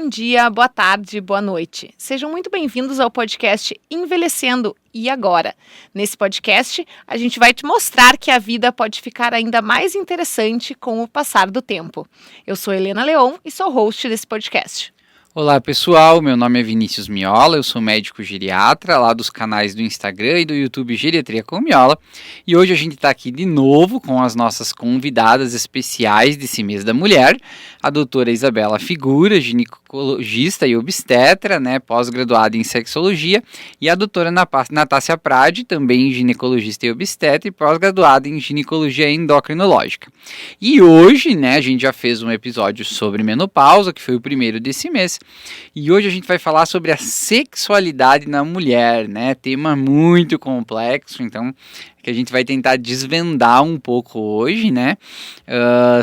bom dia, boa tarde, boa noite. Sejam muito bem-vindos ao podcast Envelhecendo e Agora. Nesse podcast, a gente vai te mostrar que a vida pode ficar ainda mais interessante com o passar do tempo. Eu sou Helena Leon e sou host desse podcast. Olá pessoal, meu nome é Vinícius Miola, eu sou médico geriatra lá dos canais do Instagram e do YouTube Geriatria com Miola, e hoje a gente está aqui de novo com as nossas convidadas especiais desse mês da mulher, a doutora Isabela Figura, ginecologista e obstetra, pós-graduada em sexologia, e a doutora Natácia Prade, também ginecologista e obstetra e pós-graduada em ginecologia endocrinológica. E hoje, a gente já fez um episódio sobre menopausa, que foi o primeiro desse mês, e hoje a gente vai falar sobre a sexualidade na mulher, tema muito complexo, então que a gente vai tentar desvendar um pouco hoje,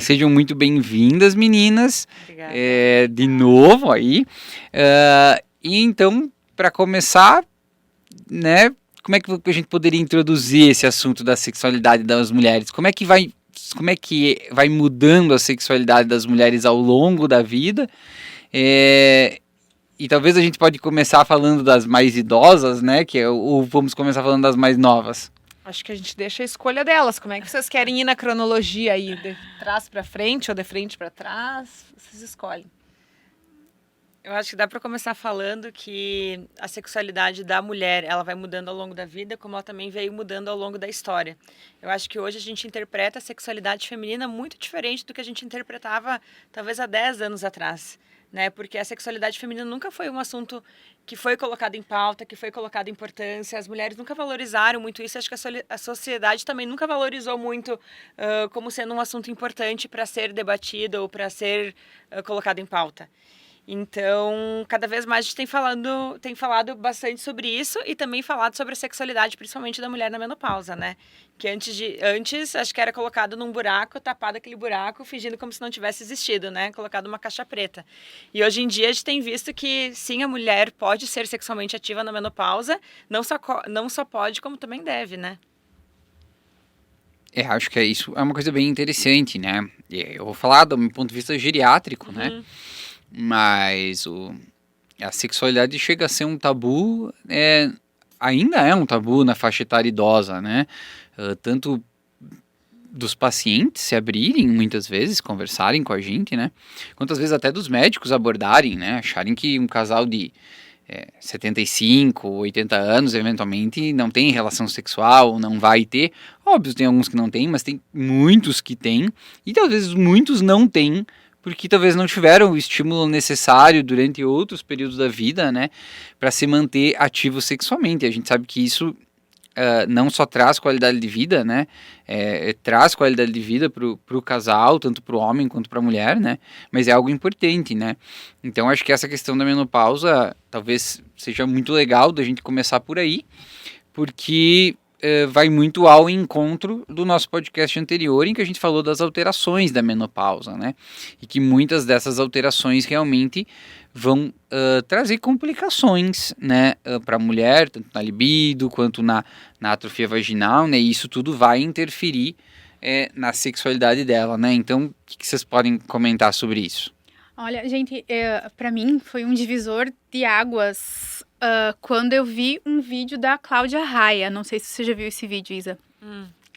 sejam muito bem-vindas, meninas, de novo aí, e então, para começar, como é que a gente poderia introduzir esse assunto da sexualidade das mulheres? Como é que vai mudando a sexualidade das mulheres ao longo da vida? E talvez a gente pode começar falando das mais idosas, ou vamos começar falando das mais novas? Acho que a gente deixa a escolha delas. Como é que vocês querem ir na cronologia aí? De trás para frente ou de frente para trás? Vocês escolhem. Eu acho que dá para começar falando que a sexualidade da mulher, ela vai mudando ao longo da vida, como ela também veio mudando ao longo da história. Eu acho que hoje a gente interpreta a sexualidade feminina muito diferente do que a gente interpretava talvez há 10 anos atrás. Porque a sexualidade feminina nunca foi um assunto que foi colocado em pauta, que foi colocado em importância. As mulheres nunca valorizaram muito isso. Acho que a sociedade também nunca valorizou muito como sendo um assunto importante para ser debatido ou para ser colocado em pauta. Então, cada vez mais a gente tem falado bastante sobre isso e também falado sobre a sexualidade, principalmente da mulher na menopausa, Que antes acho que era colocado num buraco, tapado aquele buraco, fingindo como se não tivesse existido, colocado uma caixa preta. E hoje em dia a gente tem visto que sim, a mulher pode ser sexualmente ativa na menopausa, não só pode, como também deve, Acho que isso é uma coisa bem interessante, Eu vou falar do meu ponto de vista geriátrico, Mas a sexualidade chega a ser um tabu, ainda é um tabu na faixa etária idosa, tanto dos pacientes se abrirem muitas vezes, conversarem com a gente, quanto às vezes até dos médicos abordarem, acharem que um casal de 75, 80 anos, eventualmente, não tem relação sexual, não vai ter. Óbvio, tem alguns que não têm, mas tem muitos que têm, e talvez muitos não têm, porque talvez não tiveram o estímulo necessário durante outros períodos da vida, para se manter ativo sexualmente. A gente sabe que isso não só traz qualidade de vida, traz qualidade de vida para o casal, tanto para o homem quanto para a mulher, mas é algo importante, Então, acho que essa questão da menopausa talvez seja muito legal da gente começar por aí, porque vai muito ao encontro do nosso podcast anterior, em que a gente falou das alterações da menopausa, E que muitas dessas alterações realmente vão trazer complicações, para a mulher, tanto na libido quanto na atrofia vaginal, E isso tudo vai interferir na sexualidade dela, Então, o que vocês podem comentar sobre isso? Olha, gente, para mim foi um divisor de águas quando eu vi um vídeo da Cláudia Raia. Não sei se você já viu esse vídeo, Isa.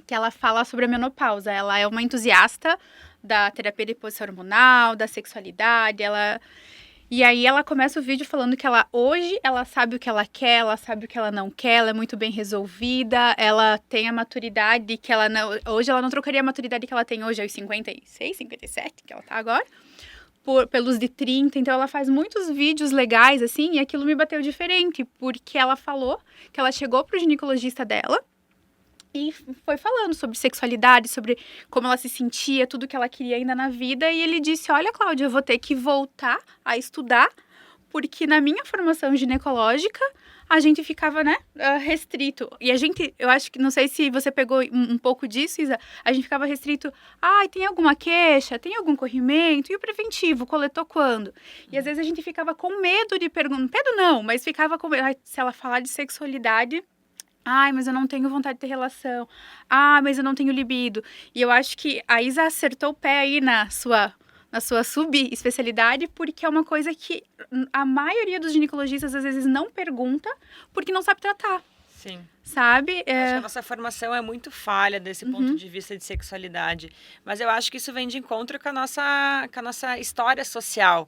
Que ela fala sobre a menopausa. Ela é uma entusiasta da terapia de reposição hormonal, da sexualidade. E aí ela começa o vídeo falando que hoje ela sabe o que ela quer, ela sabe o que ela não quer, ela é muito bem resolvida, ela tem a maturidade que ela não... Hoje ela não trocaria a maturidade que ela tem hoje aos 56, 57, que ela tá agora, pelos de 30, então ela faz muitos vídeos legais, assim, e aquilo me bateu diferente, porque ela falou que ela chegou pro ginecologista dela e foi falando sobre sexualidade, sobre como ela se sentia, tudo que ela queria ainda na vida, e ele disse, olha, Cláudia, eu vou ter que voltar a estudar, porque na minha formação ginecológica, a gente ficava, restrito. E eu acho que, não sei se você pegou um pouco disso, Isa, a gente ficava restrito, tem alguma queixa, tem algum corrimento, e o preventivo, coletou quando? E às vezes a gente ficava com medo de perguntar, medo não, mas ficava com medo, se ela falar de sexualidade, mas eu não tenho vontade de ter relação, mas eu não tenho libido. E eu acho que a Isa acertou o pé aí na sua subespecialidade, porque é uma coisa que a maioria dos ginecologistas às vezes não pergunta porque não sabe tratar. Sim. Sabe? Acho que a nossa formação é muito falha desse ponto de vista de sexualidade. Mas eu acho que isso vem de encontro com a nossa história social.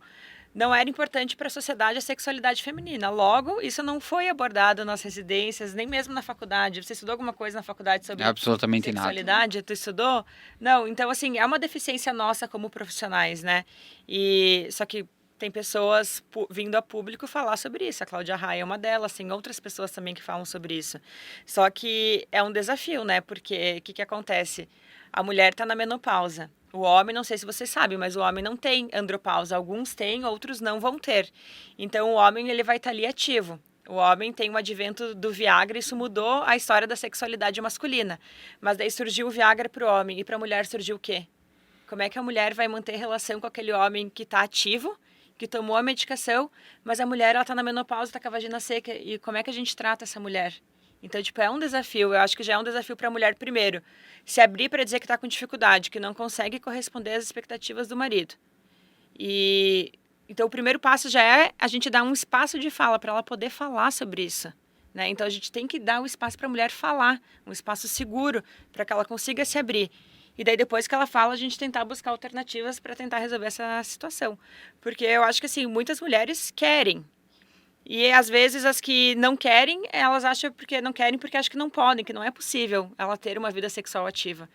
Não era importante para a sociedade a sexualidade feminina. Logo, isso não foi abordado nas residências, nem mesmo na faculdade. Você estudou alguma coisa na faculdade sobre Absolutamente sexualidade? nada. Tu estudou? Não, então assim, é uma deficiência nossa como profissionais, né? E só que tem pessoas vindo a público falar sobre isso. A Cláudia Raia é uma delas, tem outras pessoas também que falam sobre isso. Só que é um desafio, né? Porque o que acontece? A mulher está na menopausa. O homem, não sei se vocês sabem, mas o homem não tem andropausa. Alguns têm, outros não vão ter. Então, o homem ele vai estar ali ativo. O homem tem o advento do Viagra, isso mudou a história da sexualidade masculina. Mas daí surgiu o Viagra para o homem e para a mulher surgiu o quê? Como é que a mulher vai manter relação com aquele homem que está ativo, que tomou a medicação, mas a mulher está na menopausa, está com a vagina seca. E como é que a gente trata essa mulher? Então, é um desafio. Eu acho que já é um desafio para a mulher, primeiro, se abrir para dizer que está com dificuldade, que não consegue corresponder às expectativas do marido. Então, o primeiro passo já é a gente dar um espaço de fala para ela poder falar sobre isso. Né? Então, a gente tem que dar um espaço para a mulher falar, um espaço seguro para que ela consiga se abrir. E daí, depois que ela fala, a gente tentar buscar alternativas para tentar resolver essa situação. Porque eu acho que, assim, muitas mulheres querem. E, às vezes, as que não querem, elas acham porque não querem porque acham que não podem, que não é possível ela ter uma vida sexual ativa.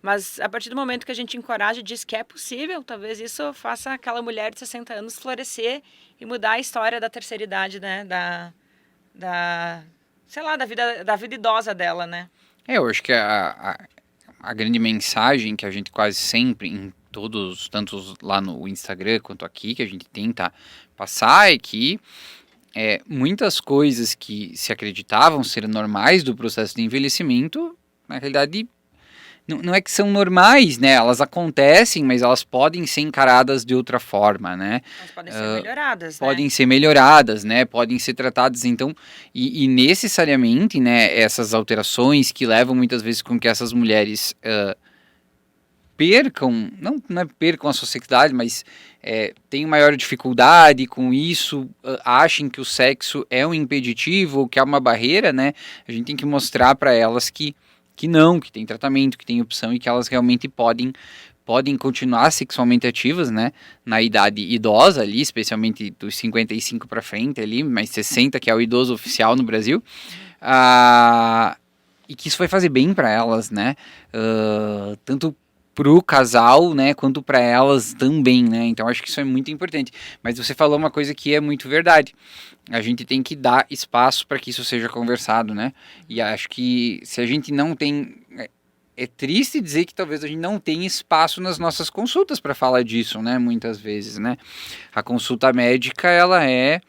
Mas, a partir do momento que a gente encoraja e diz que é possível, talvez isso faça aquela mulher de 60 anos florescer e mudar a história da terceira idade, né? Sei lá, da vida idosa dela, né? Eu acho que a grande mensagem que a gente quase sempre, em todos, tanto lá no Instagram quanto aqui, que a gente tenta passar é que muitas coisas que se acreditavam ser normais do processo de envelhecimento, na realidade, não é que são normais, né? Elas acontecem, mas elas podem ser encaradas de outra forma, né? Elas podem ser melhoradas, né? Podem ser melhoradas, né? Podem ser tratadas, então, e necessariamente, né, essas alterações que levam muitas vezes com que essas mulheres percam, não é percam a sua sexualidade, mas tenham maior dificuldade com isso, achem que o sexo é um impeditivo ou que é uma barreira, né? A gente tem que mostrar para elas que não, que tem tratamento, que tem opção e que elas realmente podem continuar sexualmente ativas, né, na idade idosa ali, especialmente dos 55 para frente ali, mais 60, que é o idoso oficial no Brasil, e que isso vai fazer bem para elas, né, tanto pro casal, né, quanto para elas também, né, então acho que isso é muito importante. Mas você falou uma coisa que é muito verdade, a gente tem que dar espaço para que isso seja conversado, né, e acho que se a gente não tem... É triste dizer que talvez a gente não tenha espaço nas nossas consultas para falar disso, né, muitas vezes, né, a consulta médica, ela é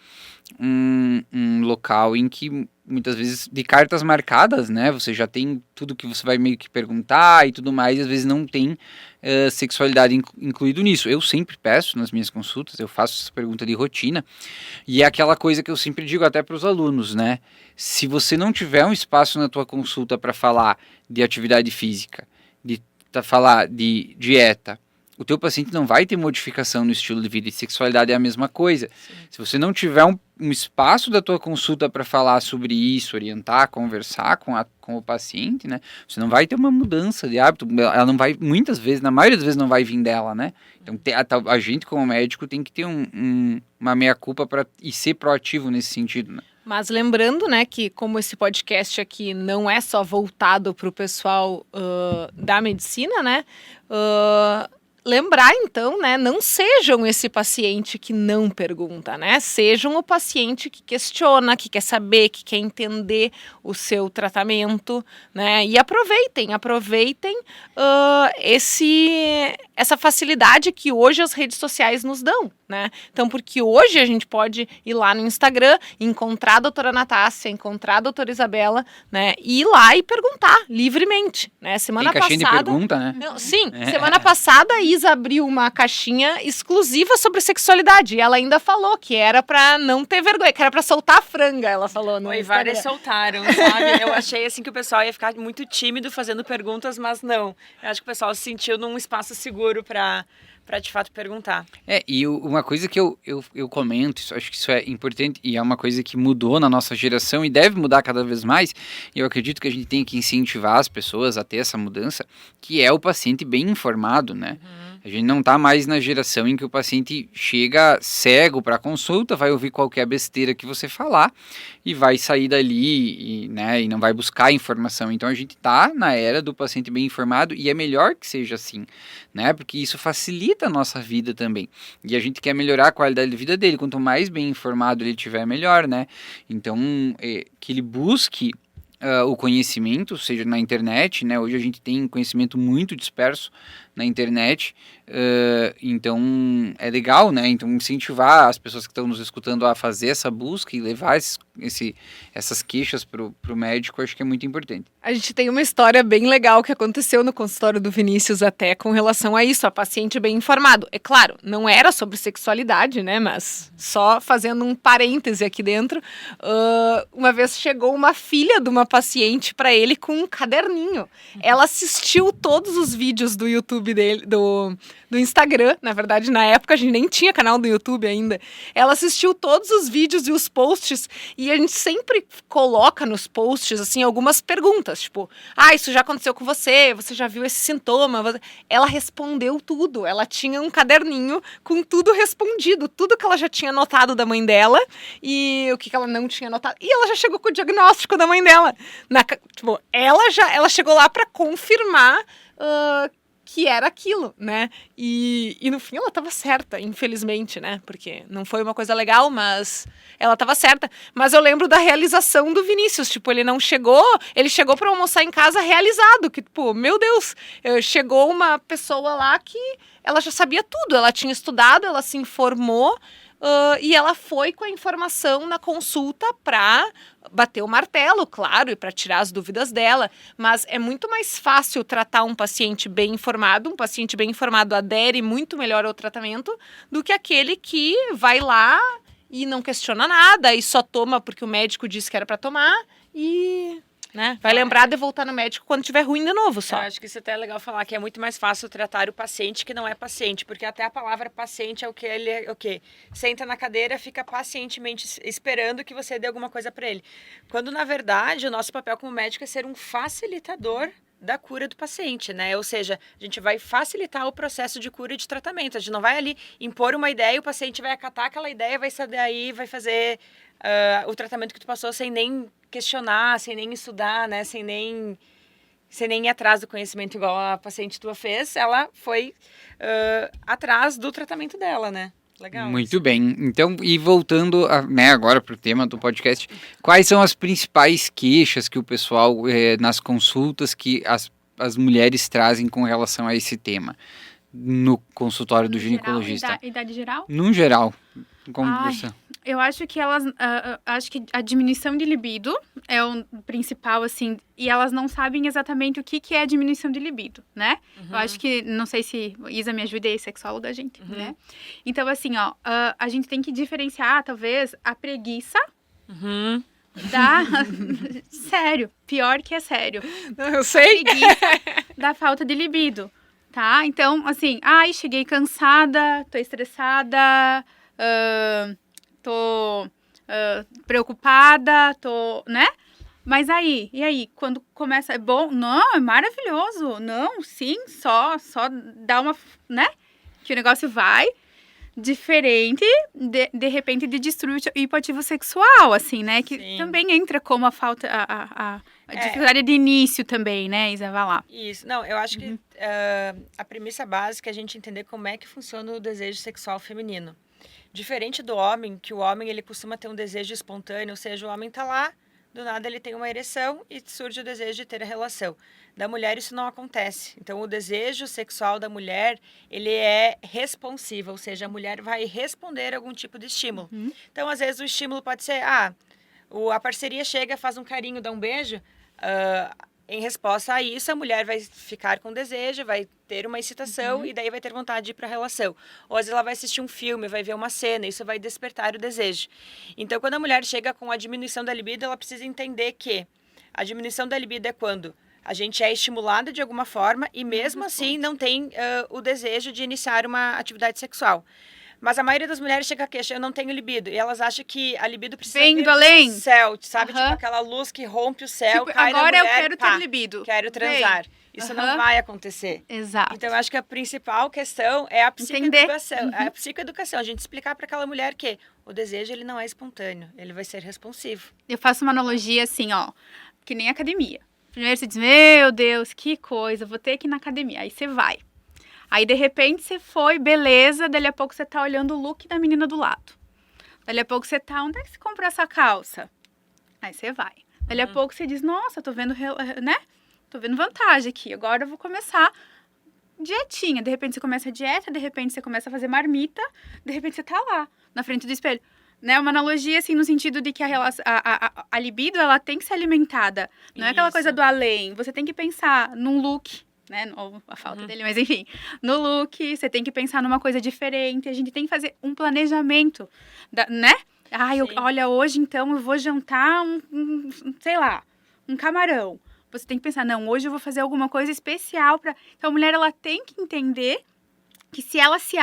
um local em que muitas vezes de cartas marcadas, né, você já tem tudo que você vai meio que perguntar e tudo mais, e às vezes não tem sexualidade incluído nisso. Eu sempre peço nas minhas consultas, eu faço essa pergunta de rotina, e é aquela coisa que eu sempre digo até para os alunos, né, se você não tiver um espaço na tua consulta para falar de atividade física, de falar de dieta, o teu paciente não vai ter modificação no estilo de vida, e sexualidade é a mesma coisa. Sim. Se você não tiver um espaço da tua consulta para falar sobre isso, orientar, conversar com o paciente, né, você não vai ter uma mudança de hábito, ela não vai, muitas vezes, na maioria das vezes não vai vir dela, né, então a gente como médico tem que ter uma meia-culpa e ser proativo nesse sentido, né. Mas lembrando, né, que como esse podcast aqui não é só voltado para o pessoal da medicina, né, lembrar, então, né, não sejam esse paciente que não pergunta, né? Sejam o paciente que questiona, que quer saber, que quer entender o seu tratamento, né? E aproveitem essa facilidade que hoje as redes sociais nos dão, né? Então, porque hoje a gente pode ir lá no Instagram, encontrar a doutora Natácia, encontrar a doutora Isabela, né? E ir lá e perguntar livremente, né? Semana Tem caixinha passada... de pergunta, né? Não, sim, semana passada a Isa abriu uma caixinha exclusiva sobre sexualidade. E ela ainda falou que era pra não ter vergonha, que era pra soltar a franga, ela falou no Instagram. Várias soltaram, sabe? Eu achei assim que o pessoal ia ficar muito tímido fazendo perguntas, mas não. Eu acho que o pessoal se sentiu num espaço seguro pra para de fato perguntar. E uma coisa que eu comento, acho que isso é importante e é uma coisa que mudou na nossa geração e deve mudar cada vez mais, e eu acredito que a gente tem que incentivar as pessoas a ter essa mudança, que é o paciente bem informado, né? A gente não está mais na geração em que o paciente chega cego para a consulta, vai ouvir qualquer besteira que você falar e vai sair dali e não vai buscar informação. Então a gente está na era do paciente bem informado e é melhor que seja assim, né? Porque isso facilita a nossa vida também. E a gente quer melhorar a qualidade de vida dele. Quanto mais bem informado ele tiver, melhor, né? Então, que ele busque o conhecimento, seja na internet, né? Hoje a gente tem conhecimento muito disperso na internet, então é legal, né? Então incentivar as pessoas que estão nos escutando a fazer essa busca e levar essas queixas pro médico, acho que é muito importante. A gente tem uma história bem legal que aconteceu no consultório do Vinícius até com relação a isso, a paciente bem informado. É claro, não era sobre sexualidade, né? Mas só fazendo um parêntese aqui dentro, uma vez chegou uma filha de uma paciente para ele com um caderninho. Ela assistiu todos os vídeos do YouTube dele, do Instagram, na verdade, na época a gente nem tinha canal do YouTube ainda. Ela assistiu todos os vídeos e os posts e a gente sempre coloca nos posts, assim, algumas perguntas, tipo, isso já aconteceu com você já viu esse sintoma? Ela respondeu tudo, ela tinha um caderninho com tudo respondido, tudo que ela já tinha notado da mãe dela e o que ela não tinha notado. E ela já chegou com o diagnóstico da mãe dela. Ela chegou lá para confirmar que era aquilo, né? E no fim ela estava certa, infelizmente, né? Porque não foi uma coisa legal, mas ela estava certa. Mas eu lembro da realização do Vinícius, tipo, ele chegou para almoçar em casa realizado, que, tipo, meu Deus, chegou uma pessoa lá que ela já sabia tudo, ela tinha estudado, ela se informou, e ela foi com a informação na consulta para bater o martelo, claro, e para tirar as dúvidas dela. Mas é muito mais fácil tratar um paciente bem informado. Um paciente bem informado adere muito melhor ao tratamento do que aquele que vai lá e não questiona nada e só toma porque o médico disse que era para tomar e... né? Vai lembrar de voltar no médico quando tiver ruim de novo só. Eu acho que isso até é legal falar, que é muito mais fácil tratar o paciente que não é paciente, porque até a palavra paciente é o que ele é, o quê? Senta na cadeira, fica pacientemente esperando que você dê alguma coisa para ele. Quando, na verdade, o nosso papel como médico é ser um facilitador da cura do paciente, né? Ou seja, a gente vai facilitar o processo de cura e de tratamento. A gente não vai ali impor uma ideia e o paciente vai acatar aquela ideia, vai sair daí, vai fazer o tratamento que tu passou sem nem questionar, sem nem estudar, né? Sem nem ir atrás do conhecimento igual a paciente tua fez. Ela foi atrás do tratamento dela, né? Legal. Muito bem. Então, e voltando agora para o tema do podcast, quais são as principais queixas que o pessoal, nas consultas, que as mulheres trazem com relação a esse tema no consultório do ginecologista? Idade geral? No geral. Como você... Eu acho que acho que a diminuição de libido é o principal, assim, e elas não sabem exatamente o que é a diminuição de libido, né? Uhum. Eu acho que, não sei se Isa me ajuda aí, sexóloga, gente, né? Então, assim, a gente tem que diferenciar, talvez, a preguiça da... Sério, pior que é sério. Eu sei. A preguiça da falta de libido, tá? Então, assim, cheguei cansada, tô estressada, tô preocupada, né? Mas e aí, quando começa, é bom? Não, é maravilhoso. Não, sim, só dá uma, né? Que o negócio vai diferente, de repente, de destruir o hipoativo sexual, assim, né? Que sim. Também entra como a falta, a dificuldade de início também, né, Isa? Vai lá. Isso. Não, eu acho que a premissa básica é a gente entender como é que funciona o desejo sexual feminino. Diferente do homem, que o homem ele costuma ter um desejo espontâneo, ou seja, o homem tá lá, do nada ele tem uma ereção e surge o desejo de ter a relação. Da mulher isso não acontece. Então o desejo sexual da mulher, ele é responsivo, ou seja, a mulher vai responder a algum tipo de estímulo. Então às vezes o estímulo pode ser, a parceria chega, faz um carinho, dá um beijo, em resposta a isso, a mulher vai ficar com desejo, vai ter uma excitação e daí vai ter vontade de ir para a relação. Ou às vezes ela vai assistir um filme, vai ver uma cena, isso vai despertar o desejo. Então, quando a mulher chega com a diminuição da libido, ela precisa entender que a diminuição da libido é quando A gente é estimulada de alguma forma e mesmo assim não tem o desejo de iniciar uma atividade sexual. Mas a maioria das mulheres chega a queixa, eu não tenho libido. E elas acham que a libido precisa Vem vir do além. céu, sabe? Aham. Tipo aquela luz que rompe o céu, Tipo, cai agora na mulher, eu quero pá, ter libido. quero transar. Isso não Aham. vai acontecer. Exato. Então, eu acho que a principal questão é a Entender. psicoeducação. A psicoeducação, a gente explicar para aquela mulher que o desejo ele não é espontâneo, ele vai ser responsivo. Eu faço uma analogia assim, ó, que nem academia. Primeiro você diz, meu Deus, que coisa, vou ter que ir na academia. Aí você vai. Aí, de repente, você foi, beleza, dali a pouco você tá olhando o look da menina do lado. Dali a pouco você tá, onde é que você comprou essa calça? Aí você vai. Dali a pouco você diz, nossa, tô vendo, né? Tô vendo vantagem aqui, agora eu vou começar dietinha. De repente você começa a dieta, de repente você começa a fazer marmita, de repente você tá lá, na frente do espelho. Né? Uma analogia, assim, no sentido de que a libido, ela tem que ser alimentada. Não é aquela Isso. coisa do além. Você tem que pensar num look, né? Ou a falta dele, mas enfim. No look, você tem que pensar numa coisa diferente. A gente tem que fazer um planejamento, né? Sim. Olha, hoje, então, eu vou jantar sei lá, um camarão. Você tem que pensar, não, hoje eu vou fazer alguma coisa especial para. Então, a mulher, ela tem que entender que se ela se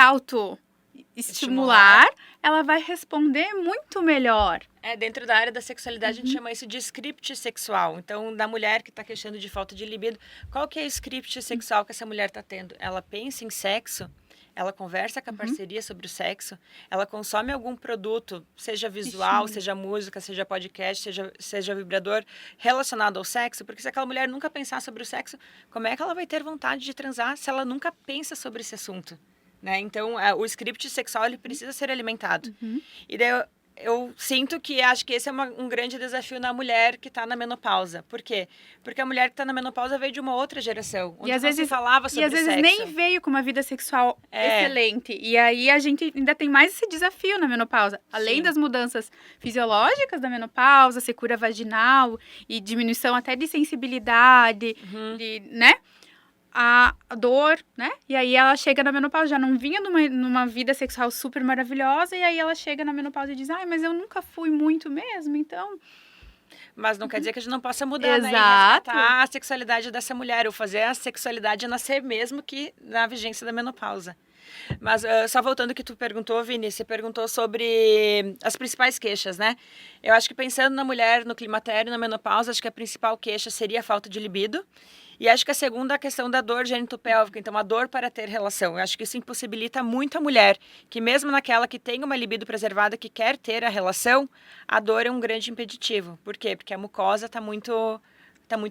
estimular, ela vai responder muito melhor. Dentro da área da sexualidade, a gente chama isso de script sexual. Então, da mulher que está queixando de falta de libido, qual que é o script sexual que essa mulher está tendo? Ela pensa em sexo, ela conversa com a parceria sobre o sexo, ela consome algum produto, seja visual, seja música, seja podcast, seja vibrador, relacionado ao sexo, porque se aquela mulher nunca pensar sobre o sexo, como é que ela vai ter vontade de transar se ela nunca pensa sobre esse assunto? Né? Então, o script sexual ele precisa ser alimentado. E daí eu sinto que acho que esse é um grande desafio na mulher que está na menopausa. Por quê? Porque a mulher que está na menopausa veio de uma outra geração, onde E às não se vezes falava sobre E às vezes sexo. nem veio com uma vida sexual excelente. E aí a gente ainda tem mais esse desafio na menopausa. Além Sim. das mudanças fisiológicas da menopausa, secura vaginal e diminuição até de sensibilidade, né? A dor, né? E aí ela chega na menopausa, já não vinha numa vida sexual super maravilhosa, e aí ela chega na menopausa e diz, mas eu nunca fui muito mesmo, então... Mas não quer dizer que a gente não possa mudar, né? E Exato. resgatar a sexualidade dessa mulher, ou fazer a sexualidade nascer mesmo que na vigência da menopausa. Mas só voltando ao que tu perguntou, Vini, você perguntou sobre as principais queixas, né? Eu acho que pensando na mulher, no climatério, na menopausa, acho que a principal queixa seria a falta de libido. E acho que a segunda é a questão da dor genitopélvica, então a dor para ter relação. Eu acho que isso impossibilita muito a mulher, que mesmo naquela que tem uma libido preservada, que quer ter a relação, a dor é um grande impeditivo. Por quê? Porque a mucosa está muito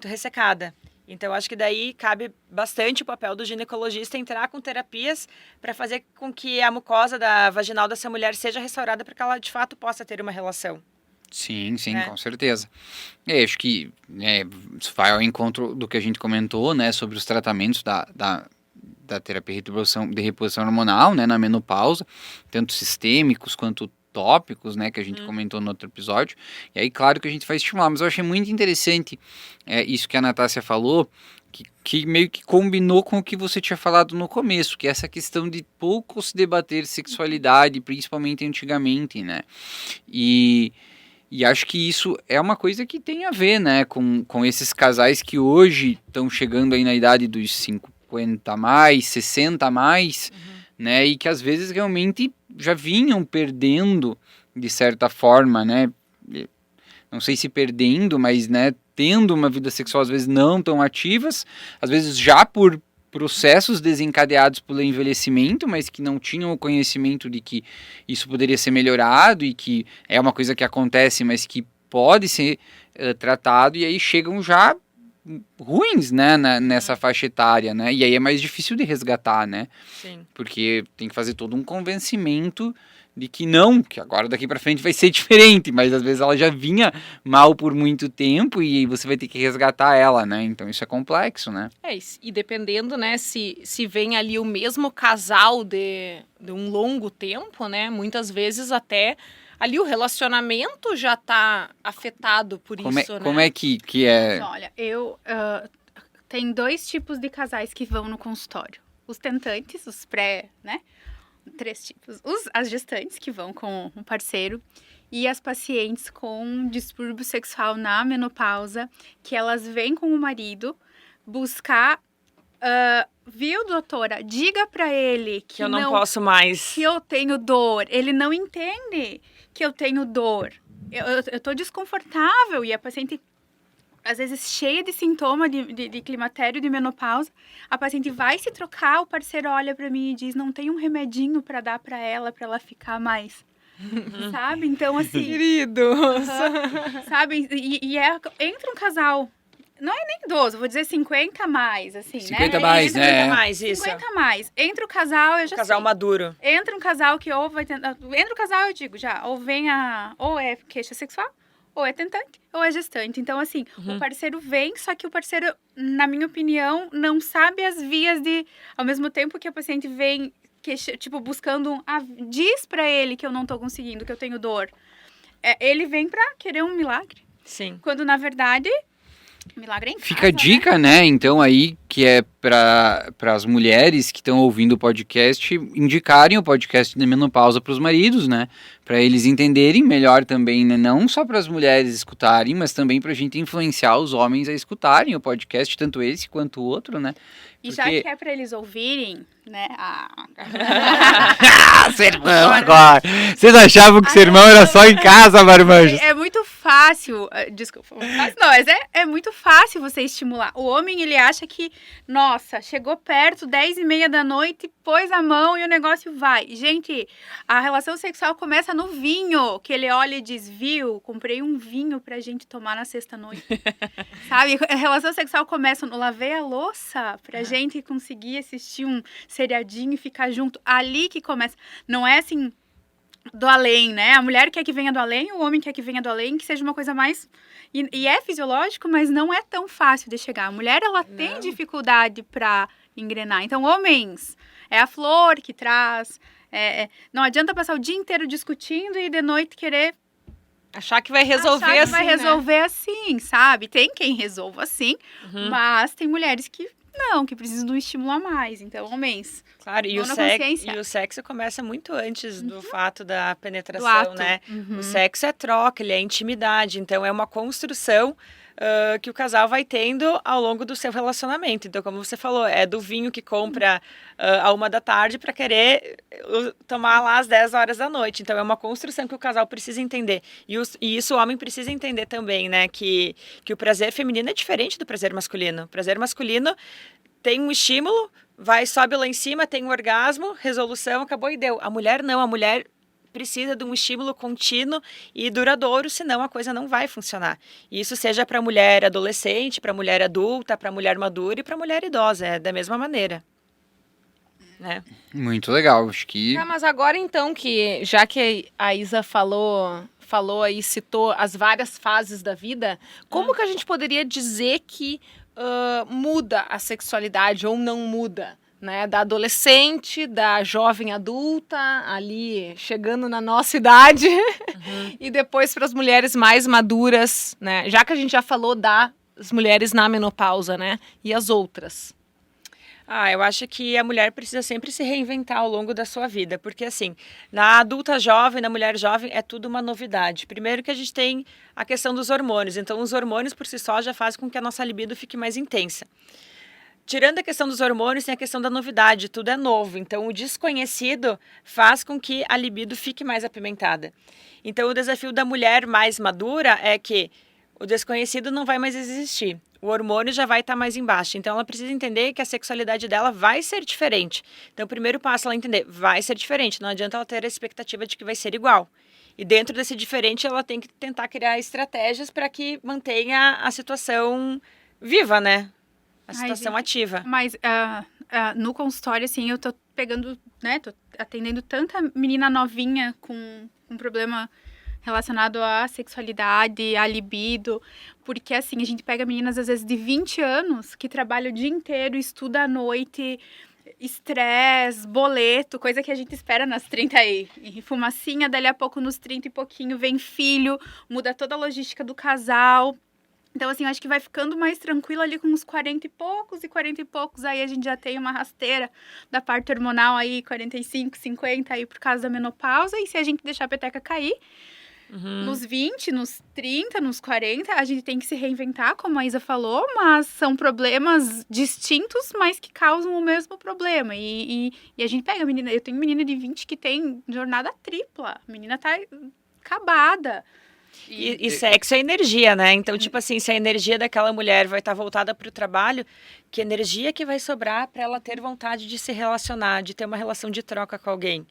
ressecada. Então, acho que daí cabe bastante o papel do ginecologista entrar com terapias para fazer com que a mucosa vaginal dessa mulher seja restaurada para que ela, de fato, possa ter uma relação. Sim, Né? com certeza. Acho que isso vai ao encontro do que a gente comentou, né, sobre os tratamentos da terapia de reposição hormonal, né, na menopausa, tanto sistêmicos quanto tópicos, né, que a gente comentou no outro episódio. E aí, claro que a gente vai estimular, mas eu achei muito interessante isso que a Natácia falou, que meio que combinou com o que você tinha falado no começo, que é essa questão de pouco se debater sexualidade, principalmente antigamente, né, e acho que isso é uma coisa que tem a ver, né, com esses casais que hoje estão chegando aí na idade dos 50 a mais, 60 a mais, né, e que às vezes realmente já vinham perdendo, de certa forma, né, não sei se perdendo, mas, né, tendo uma vida sexual às vezes não tão ativas, às vezes já por processos desencadeados pelo envelhecimento, mas que não tinham o conhecimento de que isso poderia ser melhorado e que é uma coisa que acontece, mas que pode ser tratado, e aí chegam já ruins, né, nessa faixa etária, né, e aí é mais difícil de resgatar, né, Sim. porque tem que fazer todo um convencimento de que não, que agora daqui para frente vai ser diferente, mas às vezes ela já vinha mal por muito tempo e você vai ter que resgatar ela, né? Então isso é complexo, né? E dependendo, né, se vem ali o mesmo casal de um longo tempo, né, muitas vezes até ali o relacionamento já tá afetado por isso, né? Como é que é? Mas, olha, tem 2 tipos de casais que vão no consultório. Os tentantes, os pré, né? 3 tipos. As gestantes que vão com um parceiro e as pacientes com distúrbio sexual na menopausa, que elas vêm com o marido buscar... viu, doutora? Diga pra ele que eu não posso mais. Que eu tenho dor. Ele não entende que eu tenho dor. Eu tô desconfortável e a paciente, às vezes, cheia de sintoma de climatério, de menopausa, a paciente vai se trocar, o parceiro olha pra mim e diz, não tem um remedinho pra dar pra ela ficar mais... Sabe? Então, assim... Querido! Sabe? Entra um casal... Não é nem idoso, vou dizer 50 a mais, assim, 50 né? mais, 50 né? mais, isso. 50 a mais. Entra o casal, eu já Casal sei. maduro. Entra um casal que ou vai tentar... Entra o casal, eu digo já, ou é queixa sexual, ou é tentante, ou é gestante. Então, assim, o parceiro vem, só que o parceiro, na minha opinião, não sabe as vias de... Ao mesmo tempo que a paciente vem, buscando diz pra ele que eu não tô conseguindo, que eu tenho dor. Ele vem pra querer um milagre. Sim. Quando, na verdade... Milagre em casa, Fica a dica, né? Então aí, que é para as mulheres que estão ouvindo o podcast, indicarem o podcast de menopausa para os maridos, né? Para eles entenderem melhor também, né? Não só para as mulheres escutarem, mas também para a gente influenciar os homens a escutarem o podcast, tanto esse quanto o outro, né? E já que é para eles ouvirem, né? Sermão agora! Vocês achavam que sermão era só em casa, marmanjos? É muito fácil, desculpa, não, mas é muito fácil você estimular. O homem, ele acha que, nossa, chegou perto, 10:30 da noite, pôs a mão e o negócio vai. Gente, a relação sexual começa no vinho, que ele olha e diz, viu, comprei um vinho pra gente tomar na sexta-noite. Sabe? A relação sexual começa no lavei a louça pra gente conseguir assistir um seriadinho e ficar junto. Ali que começa. Não é assim... do além, né? A mulher quer que venha do além, o homem quer que venha do além, que seja uma coisa mais... E é fisiológico, mas não é tão fácil de chegar. A mulher, ela tem dificuldade pra engrenar. Então, homens, é a flor que traz... não adianta passar o dia inteiro discutindo e de noite querer... Achar que vai resolver achar que assim, vai resolver assim, sabe? Tem quem resolva assim, mas tem mulheres que não, que precisam de um estímulo a mais. Então, homens... Claro, e o sexo começa muito antes do fato da penetração, né? O sexo é troca, ele é intimidade, então é uma construção que o casal vai tendo ao longo do seu relacionamento. Então, como você falou, é do vinho que compra à 1h da tarde para querer tomar lá às 10 horas da noite. Então, é uma construção que o casal precisa entender. E isso o homem precisa entender também, né? Que o prazer feminino é diferente do prazer masculino. O prazer masculino tem um estímulo, sobe lá em cima, tem um orgasmo, resolução, acabou e deu. A mulher não, a mulher precisa de um estímulo contínuo e duradouro, senão a coisa não vai funcionar. E isso seja para mulher adolescente, para mulher adulta, para mulher madura e para mulher idosa, é da mesma maneira. Né? Muito legal, acho que... Mas agora então que, já que a Isa falou aí, citou as várias fases da vida, como que a gente poderia dizer que muda a sexualidade ou não muda, né? Da adolescente, da jovem adulta, ali chegando na nossa idade, e depois para as mulheres mais maduras, né? Já que a gente já falou das mulheres na menopausa, né? E as outras. Eu acho que a mulher precisa sempre se reinventar ao longo da sua vida, porque assim, na adulta jovem, na mulher jovem, é tudo uma novidade. Primeiro que a gente tem a questão dos hormônios, então os hormônios por si só já fazem com que a nossa libido fique mais intensa. Tirando a questão dos hormônios, tem a questão da novidade, tudo é novo, então o desconhecido faz com que a libido fique mais apimentada. Então o desafio da mulher mais madura é que o desconhecido não vai mais existir. O hormônio já vai estar mais embaixo. Então, ela precisa entender que a sexualidade dela vai ser diferente. Então, o primeiro passo é ela entender, vai ser diferente. Não adianta ela ter a expectativa de que vai ser igual. E dentro desse diferente, ela tem que tentar criar estratégias para que mantenha a situação viva, né? A situação ativa. Mas no consultório, assim, eu tô pegando, né? Tô atendendo tanta menina novinha com um problema relacionado à sexualidade, à libido, porque assim, a gente pega meninas às vezes de 20 anos que trabalham o dia inteiro, estuda à noite, estresse, boleto, coisa que a gente espera nas 30 e fumacinha, dali a pouco nos 30 e pouquinho vem filho, muda toda a logística do casal. Então, assim, eu acho que vai ficando mais tranquilo ali com uns 40 e poucos, aí a gente já tem uma rasteira da parte hormonal aí, 45, 50 aí por causa da menopausa, e se a gente deixar a peteca cair, Nos 20, nos 30, nos 40, a gente tem que se reinventar, como a Isa falou, mas são problemas distintos, mas que causam o mesmo problema. E a gente pega a menina, eu tenho menina de 20 que tem jornada tripla, a menina tá acabada. E sexo é energia, né? Então, tipo assim, se a energia daquela mulher vai estar voltada para o trabalho, que energia que vai sobrar para ela ter vontade de se relacionar, de ter uma relação de troca com alguém?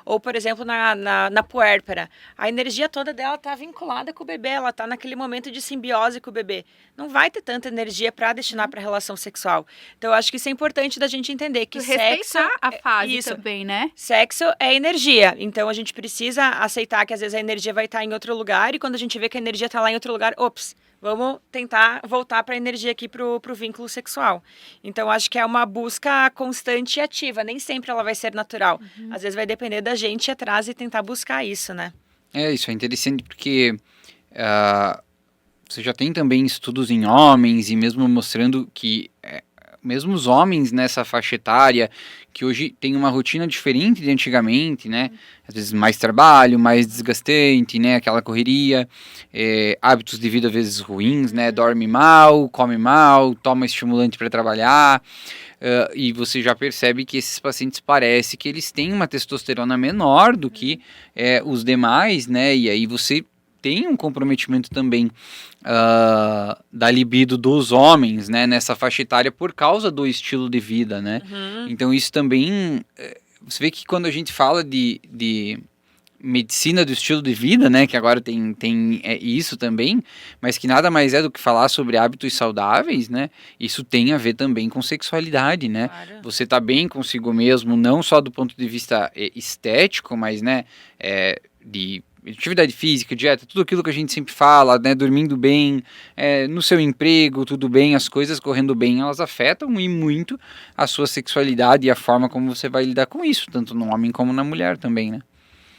Ou, por exemplo, na puérpera, a energia toda dela está vinculada com o bebê, ela está naquele momento de simbiose com o bebê. Não vai ter tanta energia para destinar para a relação sexual. Então, eu acho que isso é importante da gente entender que sexo... Respeitar a fase também, né? Sexo é energia, então a gente precisa aceitar que às vezes a energia vai estar em outro lugar e quando a gente vê que a energia está lá em outro lugar, vamos tentar voltar para a energia aqui pro vínculo sexual. Então, acho que é uma busca constante e ativa. Nem sempre ela vai ser natural. Às vezes vai depender da gente ir atrás e tentar buscar isso, né? Isso é interessante porque você já tem também estudos em homens e mesmo mostrando que mesmo os homens nessa faixa etária, que hoje tem uma rotina diferente de antigamente, né? Às vezes mais trabalho, mais desgastante, né? Aquela correria, hábitos de vida às vezes ruins, né? Dorme mal, come mal, toma estimulante para trabalhar, e você já percebe que esses pacientes parece que eles têm uma testosterona menor do que os demais, né? E aí você tem um comprometimento também da libido dos homens, né, nessa faixa etária por causa do estilo de vida, né? Então isso também, você vê que quando a gente fala de medicina do estilo de vida, né, que agora tem isso também, mas que nada mais é do que falar sobre hábitos saudáveis, né? Isso tem a ver também com sexualidade, né? Claro. Você tá bem consigo mesmo, não só do ponto de vista estético, mas, né, de atividade física, dieta, tudo aquilo que a gente sempre fala, né, dormindo bem, no seu emprego, tudo bem, as coisas correndo bem, elas afetam e muito a sua sexualidade e a forma como você vai lidar com isso, tanto no homem como na mulher também, né?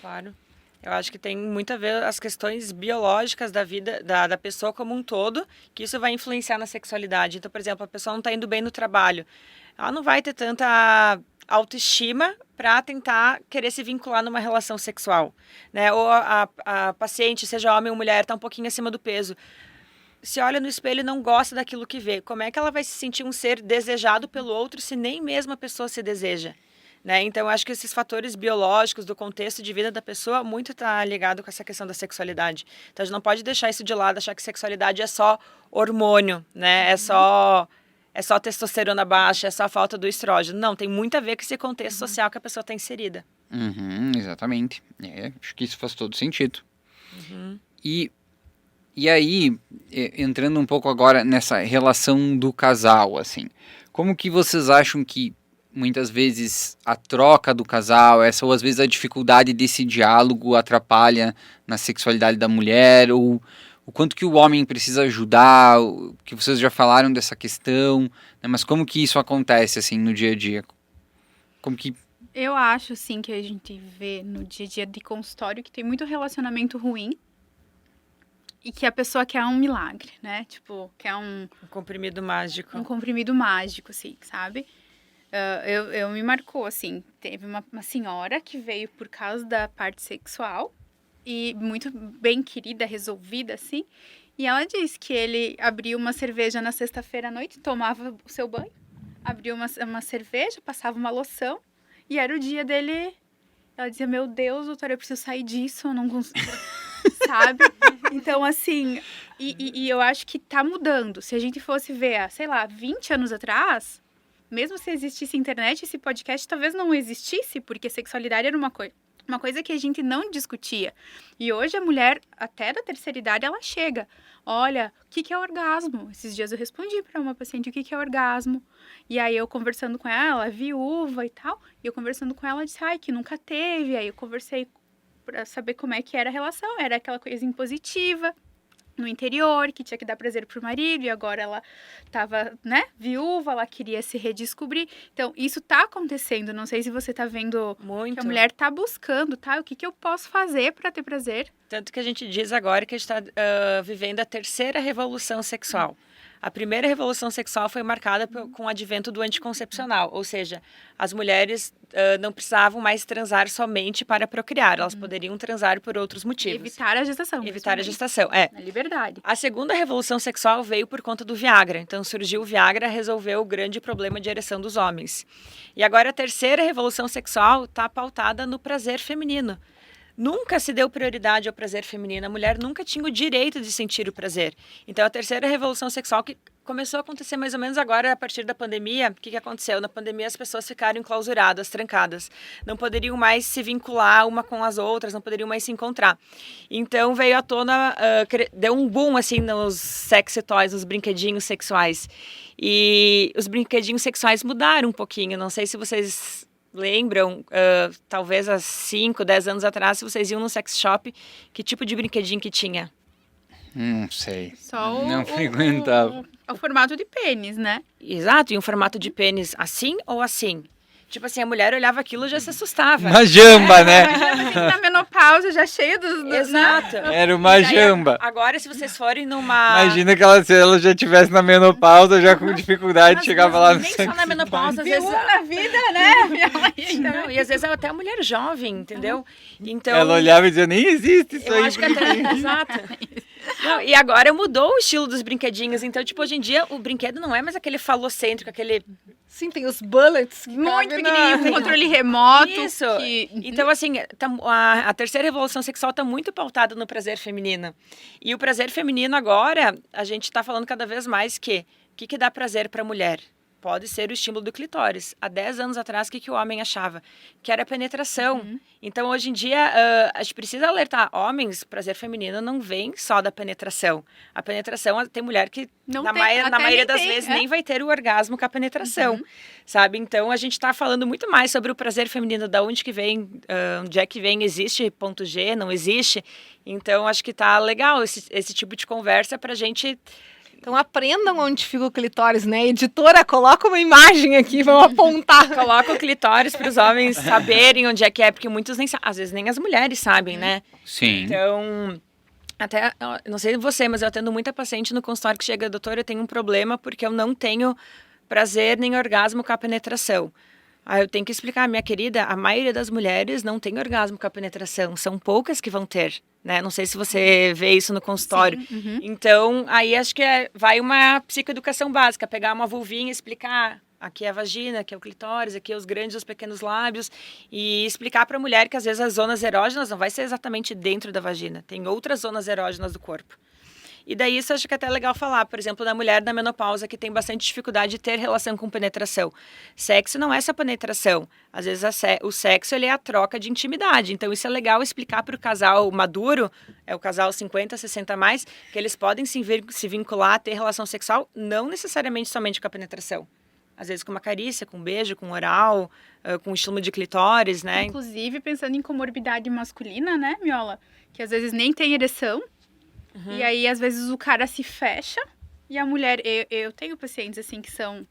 Claro. Eu acho que tem muito a ver as questões biológicas da vida da pessoa como um todo, que isso vai influenciar na sexualidade. Então, por exemplo, a pessoa não está indo bem no trabalho, ela não vai ter tanta autoestima para tentar querer se vincular numa relação sexual, né? Ou a paciente, seja homem ou mulher, está um pouquinho acima do peso, se olha no espelho e não gosta daquilo que vê, como é que ela vai se sentir um ser desejado pelo outro se nem mesmo a pessoa se deseja? Né? Então, eu acho que esses fatores biológicos do contexto de vida da pessoa muito está ligado com essa questão da sexualidade. Então, a gente não pode deixar isso de lado, achar que sexualidade é só hormônio, né? É só testosterona baixa, é só a falta do estrógeno. Não, tem muito a ver com esse contexto social que a pessoa está inserida. Exatamente. Acho que isso faz todo sentido. E aí, entrando um pouco agora nessa relação do casal, assim, como que vocês acham que muitas vezes a troca do casal, ou às vezes a dificuldade desse diálogo atrapalha na sexualidade da mulher, ou o quanto que o homem precisa ajudar, que vocês já falaram dessa questão, né, mas como que isso acontece, assim, no dia a dia? Como que... Eu acho, sim, que a gente vê no dia a dia de consultório que tem muito relacionamento ruim e que a pessoa quer um milagre, né? Tipo, quer um comprimido mágico. Um comprimido mágico, assim, sabe? Eu me marcou, assim, teve uma senhora que veio por causa da parte sexual e muito bem querida, resolvida, assim, e ela disse que ele abriu uma cerveja na sexta-feira à noite, tomava o seu banho, abriu uma cerveja, passava uma loção e era o dia dele. Ela dizia, meu Deus, doutora, eu preciso sair disso, eu não consigo, sabe? Então, assim, e eu acho que tá mudando. Se a gente fosse ver, sei lá, 20 anos atrás... Mesmo se existisse internet, esse podcast talvez não existisse, porque sexualidade era uma coisa que a gente não discutia. E hoje a mulher, até da terceira idade, ela chega. Olha, o que é orgasmo? Esses dias eu respondi para uma paciente o que é orgasmo. E aí eu conversando com ela, viúva e tal, e eu conversando com ela, disse, que nunca teve. Aí eu conversei para saber como é que era a relação. Era aquela coisa impositiva. No interior, que tinha que dar prazer pro marido, e agora ela tava, né, viúva, ela queria se redescobrir. Então, isso tá acontecendo, não sei se você tá vendo muito. Que a mulher tá buscando, tá? O que eu posso fazer para ter prazer? Tanto que a gente diz agora que a gente está vivendo a terceira revolução sexual. A primeira revolução sexual foi marcada com o advento do anticoncepcional, ou seja, as mulheres não precisavam mais transar somente para procriar, elas poderiam transar por outros motivos. Evitar a gestação. Evitar a gestação, é. A liberdade. A segunda revolução sexual veio por conta do Viagra. Então surgiu o Viagra, resolveu o grande problema de ereção dos homens. E agora a terceira revolução sexual está pautada no prazer feminino. Nunca se deu prioridade ao prazer feminino. A mulher nunca tinha o direito de sentir o prazer. Então a terceira revolução sexual que começou a acontecer mais ou menos agora, a partir da pandemia. O que aconteceu? Na pandemia as pessoas ficaram enclausuradas, trancadas. Não poderiam mais se vincular uma com as outras, não poderiam mais se encontrar. Então veio à tona, deu um boom assim nos sexy toys, nos brinquedinhos sexuais. E os brinquedinhos sexuais mudaram um pouquinho. Não sei se vocês lembram, talvez há 5, 10 anos atrás, se vocês iam no sex shop, que tipo de brinquedinho que tinha? Não sei. Só Não frequentava. o formato de pênis, né? Exato, e um formato de pênis assim ou assim? Tipo assim, a mulher olhava aquilo e já se assustava. Uma jamba, né? Na menopausa, já cheia dos... Exato. Era uma jamba. Agora, se vocês forem numa... Imagina que se ela já estivesse na menopausa, já com dificuldade, chegava lá no nem só na menopausa, às Viu vezes... na vida, né? Minha mãe Não, e às vezes até a mulher jovem, entendeu? Então, Ela olhava e dizia, nem existe isso eu aí. acho que até... Exato. Não, e agora mudou o estilo dos brinquedinhos. Então, tipo, hoje em dia, o brinquedo não é mais aquele falocêntrico, aquele... Sim, tem os bullets. Que Muito cabem pequenininho, com Tem- controle remoto. Isso. Que... Então, assim, a terceira revolução sexual está muito pautada no prazer feminino. E o prazer feminino agora, a gente está falando cada vez mais que o que dá prazer para a mulher? Pode ser o estímulo do clitóris. Há 10 anos atrás, o que o homem achava? Que era a penetração. Então, hoje em dia, a gente precisa alertar homens, prazer feminino não vem só da penetração. A penetração, tem mulher que, Não na, tem, maioria, até na maioria nem das tem, vezes, é. nem vai ter o orgasmo com a penetração, sabe? Então, a gente está falando muito mais sobre o prazer feminino, da onde que vem, onde é que vem, existe ponto G, não existe. Então, acho que tá legal esse tipo de conversa pra gente... Então aprendam onde fica o clitóris, né? Editora, coloca uma imagem aqui, vamos apontar. Coloca o clitóris para os homens saberem onde é que é, porque muitos nem sabem, às vezes nem as mulheres sabem, né? Sim. Então, até, não sei você, mas eu atendo muita paciente no consultório que chega, doutora, eu tenho um problema porque eu não tenho prazer nem orgasmo com a penetração. Aí eu tenho que explicar, minha querida, a maioria das mulheres não tem orgasmo com a penetração, são poucas que vão ter, né? Não sei se você vê isso no consultório. Então, aí acho que vai uma psicoeducação básica, pegar uma vulvinha e explicar, aqui é a vagina, aqui é o clitóris, aqui é os grandes e os pequenos lábios, e explicar para a mulher que às vezes as zonas erógenas não vai ser exatamente dentro da vagina, tem outras zonas erógenas do corpo. E daí isso eu acho que é até legal falar, por exemplo, da mulher da menopausa que tem bastante dificuldade de ter relação com penetração. Sexo não é só penetração. Às vezes o sexo ele é a troca de intimidade. Então isso é legal explicar para o casal maduro, é o casal 50, 60 a mais, que eles podem se vincular, ter relação sexual, não necessariamente somente com a penetração. Às vezes com uma carícia, com um beijo, com um oral, com um estímulo de clitóris, né? Inclusive, pensando em comorbidade masculina, né, Miola? Que às vezes nem tem ereção. E aí, às vezes, o cara se fecha e a mulher... Eu tenho pacientes, assim, que são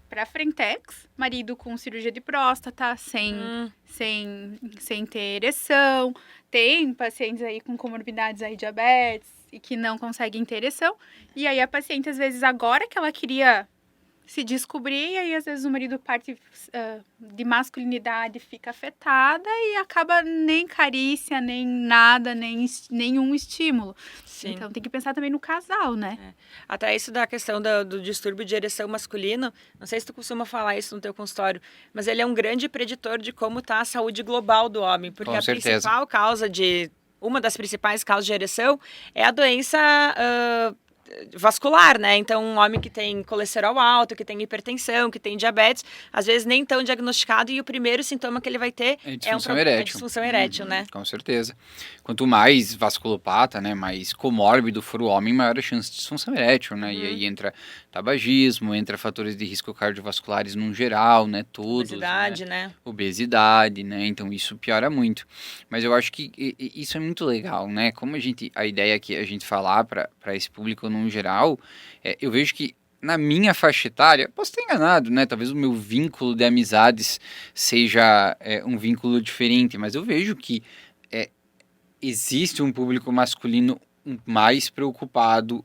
pra frentex, marido com cirurgia de próstata, sem ter ereção. Tem pacientes aí com comorbidades aí, diabetes, e que não conseguem ter ereção. E aí, a paciente, às vezes, agora que ela queria se descobrir, e aí, às vezes, o marido parte de masculinidade fica afetada e acaba nem carícia, nem nada, nenhum estímulo. Sim. Então, tem que pensar também no casal, né? Até isso da questão do distúrbio de ereção masculino, não sei se tu costuma falar isso no teu consultório, mas ele é um grande preditor de como está a saúde global do homem, porque Com a certeza. principal causa uma das principais causas de ereção é a doença vascular, né? Então, um homem que tem colesterol alto, que tem hipertensão, que tem diabetes, às vezes nem tão diagnosticado, e o primeiro sintoma que ele vai ter É é disfunção erétil. disfunção erétil, né? Com certeza. Quanto mais vasculopata, né, mais comórbido for o homem, maior a chance de disfunção erétil, né? E aí entra tabagismo, entra fatores de risco cardiovasculares num geral, né? Todos. Obesidade, né? Obesidade, né? Então isso piora muito. Mas eu acho que isso é muito legal, né? Como a ideia aqui é a gente falar para esse público no geral, eu vejo que na minha faixa etária, posso estar enganado, né? Talvez o meu vínculo de amizades seja um vínculo diferente, mas eu vejo que existe um público masculino mais preocupado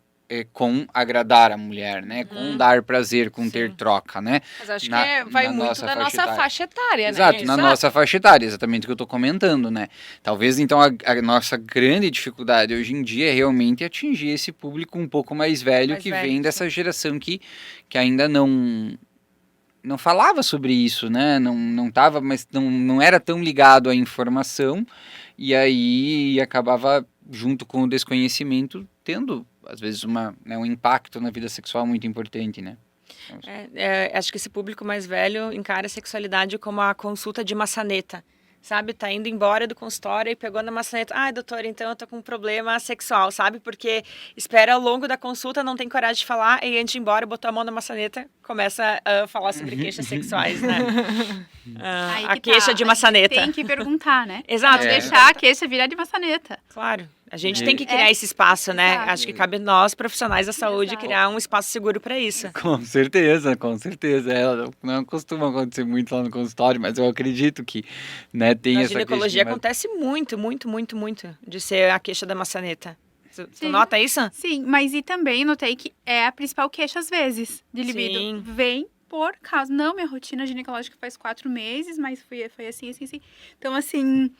com agradar a mulher, né? Com dar prazer, com ter troca, né? Mas acho que vai muito da nossa faixa etária, Exato, né? na nossa faixa etária, exatamente o que eu tô comentando, né? Talvez, então, a nossa grande dificuldade hoje em dia é realmente atingir esse público um pouco mais velho, vem dessa geração que ainda não falava sobre isso, né? Não tava, mas não era tão ligado à informação, e aí acabava, junto com o desconhecimento, tendo, às vezes, um impacto na vida sexual muito importante, né? Acho que esse público mais velho encara a sexualidade como a consulta de maçaneta, sabe? Tá indo embora do consultório e pegou na maçaneta. Ai, doutora, então eu tô com um problema sexual, sabe? Porque espera ao longo da consulta, não tem coragem de falar e antes de ir embora, botou a mão na maçaneta, começa a falar sobre queixas sexuais, né? A queixa de maçaneta. Tem que perguntar, né? Exato. Deixar a queixa virar de maçaneta. Claro. A gente tem que criar esse espaço, né? Exato. Acho que cabe nós, profissionais da saúde, criar um espaço seguro para isso. Com certeza, com certeza. Não costuma acontecer muito lá no consultório, mas eu acredito que, né, tem essa queixa. Na ginecologia acontece muito de ser a queixa da maçaneta. Tu nota isso? Sim, mas e também notei que é a principal queixa às vezes de libido. Sim. Vem por causa... Não, minha rotina ginecológica faz 4 meses, mas foi assim. Então, assim,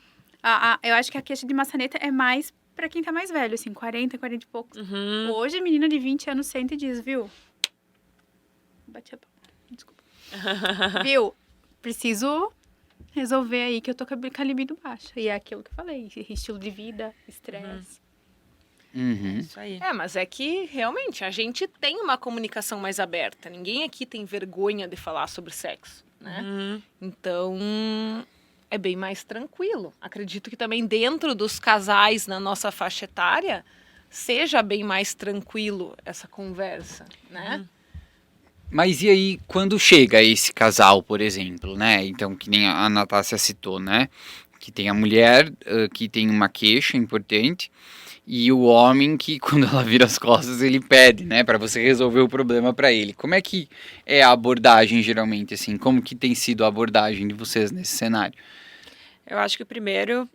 eu acho que a queixa de maçaneta é mais pra quem tá mais velho, assim, 40 e poucos. Uhum. Hoje, a menina de 20 anos senta e diz, viu? Bati a palma. Desculpa. Viu? Preciso resolver aí que eu tô com a libido baixa. E é aquilo que eu falei, estilo de vida, estresse. Isso aí. Mas é que, realmente, a gente tem uma comunicação mais aberta. Ninguém aqui tem vergonha de falar sobre sexo, né? Então, é bem mais tranquilo. Acredito que também dentro dos casais na nossa faixa etária, seja bem mais tranquilo essa conversa, né? Mas e aí, quando chega esse casal, por exemplo, né? Então, que nem a Natácia citou, né? Que tem a mulher que tem uma queixa importante, e o homem que, quando ela vira as costas, ele pede, né, para você resolver o problema para ele. Como é que é a abordagem, geralmente, assim? Como que tem sido a abordagem de vocês nesse cenário? Eu acho que o primeiro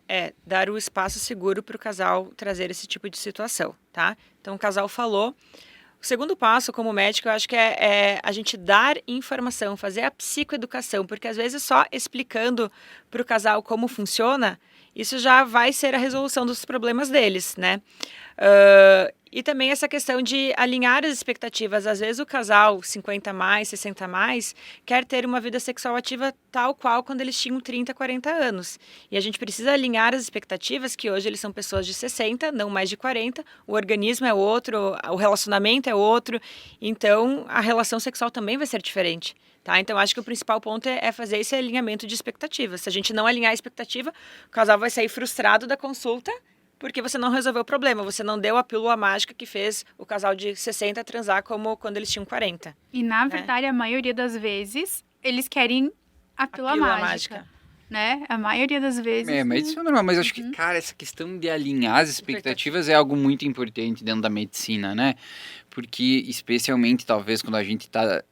é dar o espaço seguro para o casal trazer esse tipo de situação, tá? Então, o casal falou. O segundo passo, como médico, eu acho que é a gente dar informação, fazer a psicoeducação, porque às vezes só explicando para o casal como funciona, isso já vai ser a resolução dos problemas deles, né? E também essa questão de alinhar as expectativas. Às vezes o casal 50 mais, 60 mais, quer ter uma vida sexual ativa tal qual quando eles tinham 30, 40 anos. E a gente precisa alinhar as expectativas, que hoje eles são pessoas de 60, não mais de 40. O organismo é outro, o relacionamento é outro. Então, a relação sexual também vai ser diferente. Tá? Então, acho que o principal ponto é fazer esse alinhamento de expectativas. Se a gente não alinhar a expectativa, o casal vai sair frustrado da consulta, porque você não resolveu o problema, você não deu a pílula mágica que fez o casal de 60 transar como quando eles tinham 40. E, na verdade, a maioria das vezes, eles querem a pílula mágica. Né? A maioria das vezes... Mas isso é normal, mas acho que, cara, essa questão de alinhar as expectativas é algo muito importante dentro da medicina, né? Porque, especialmente, talvez, quando a gente está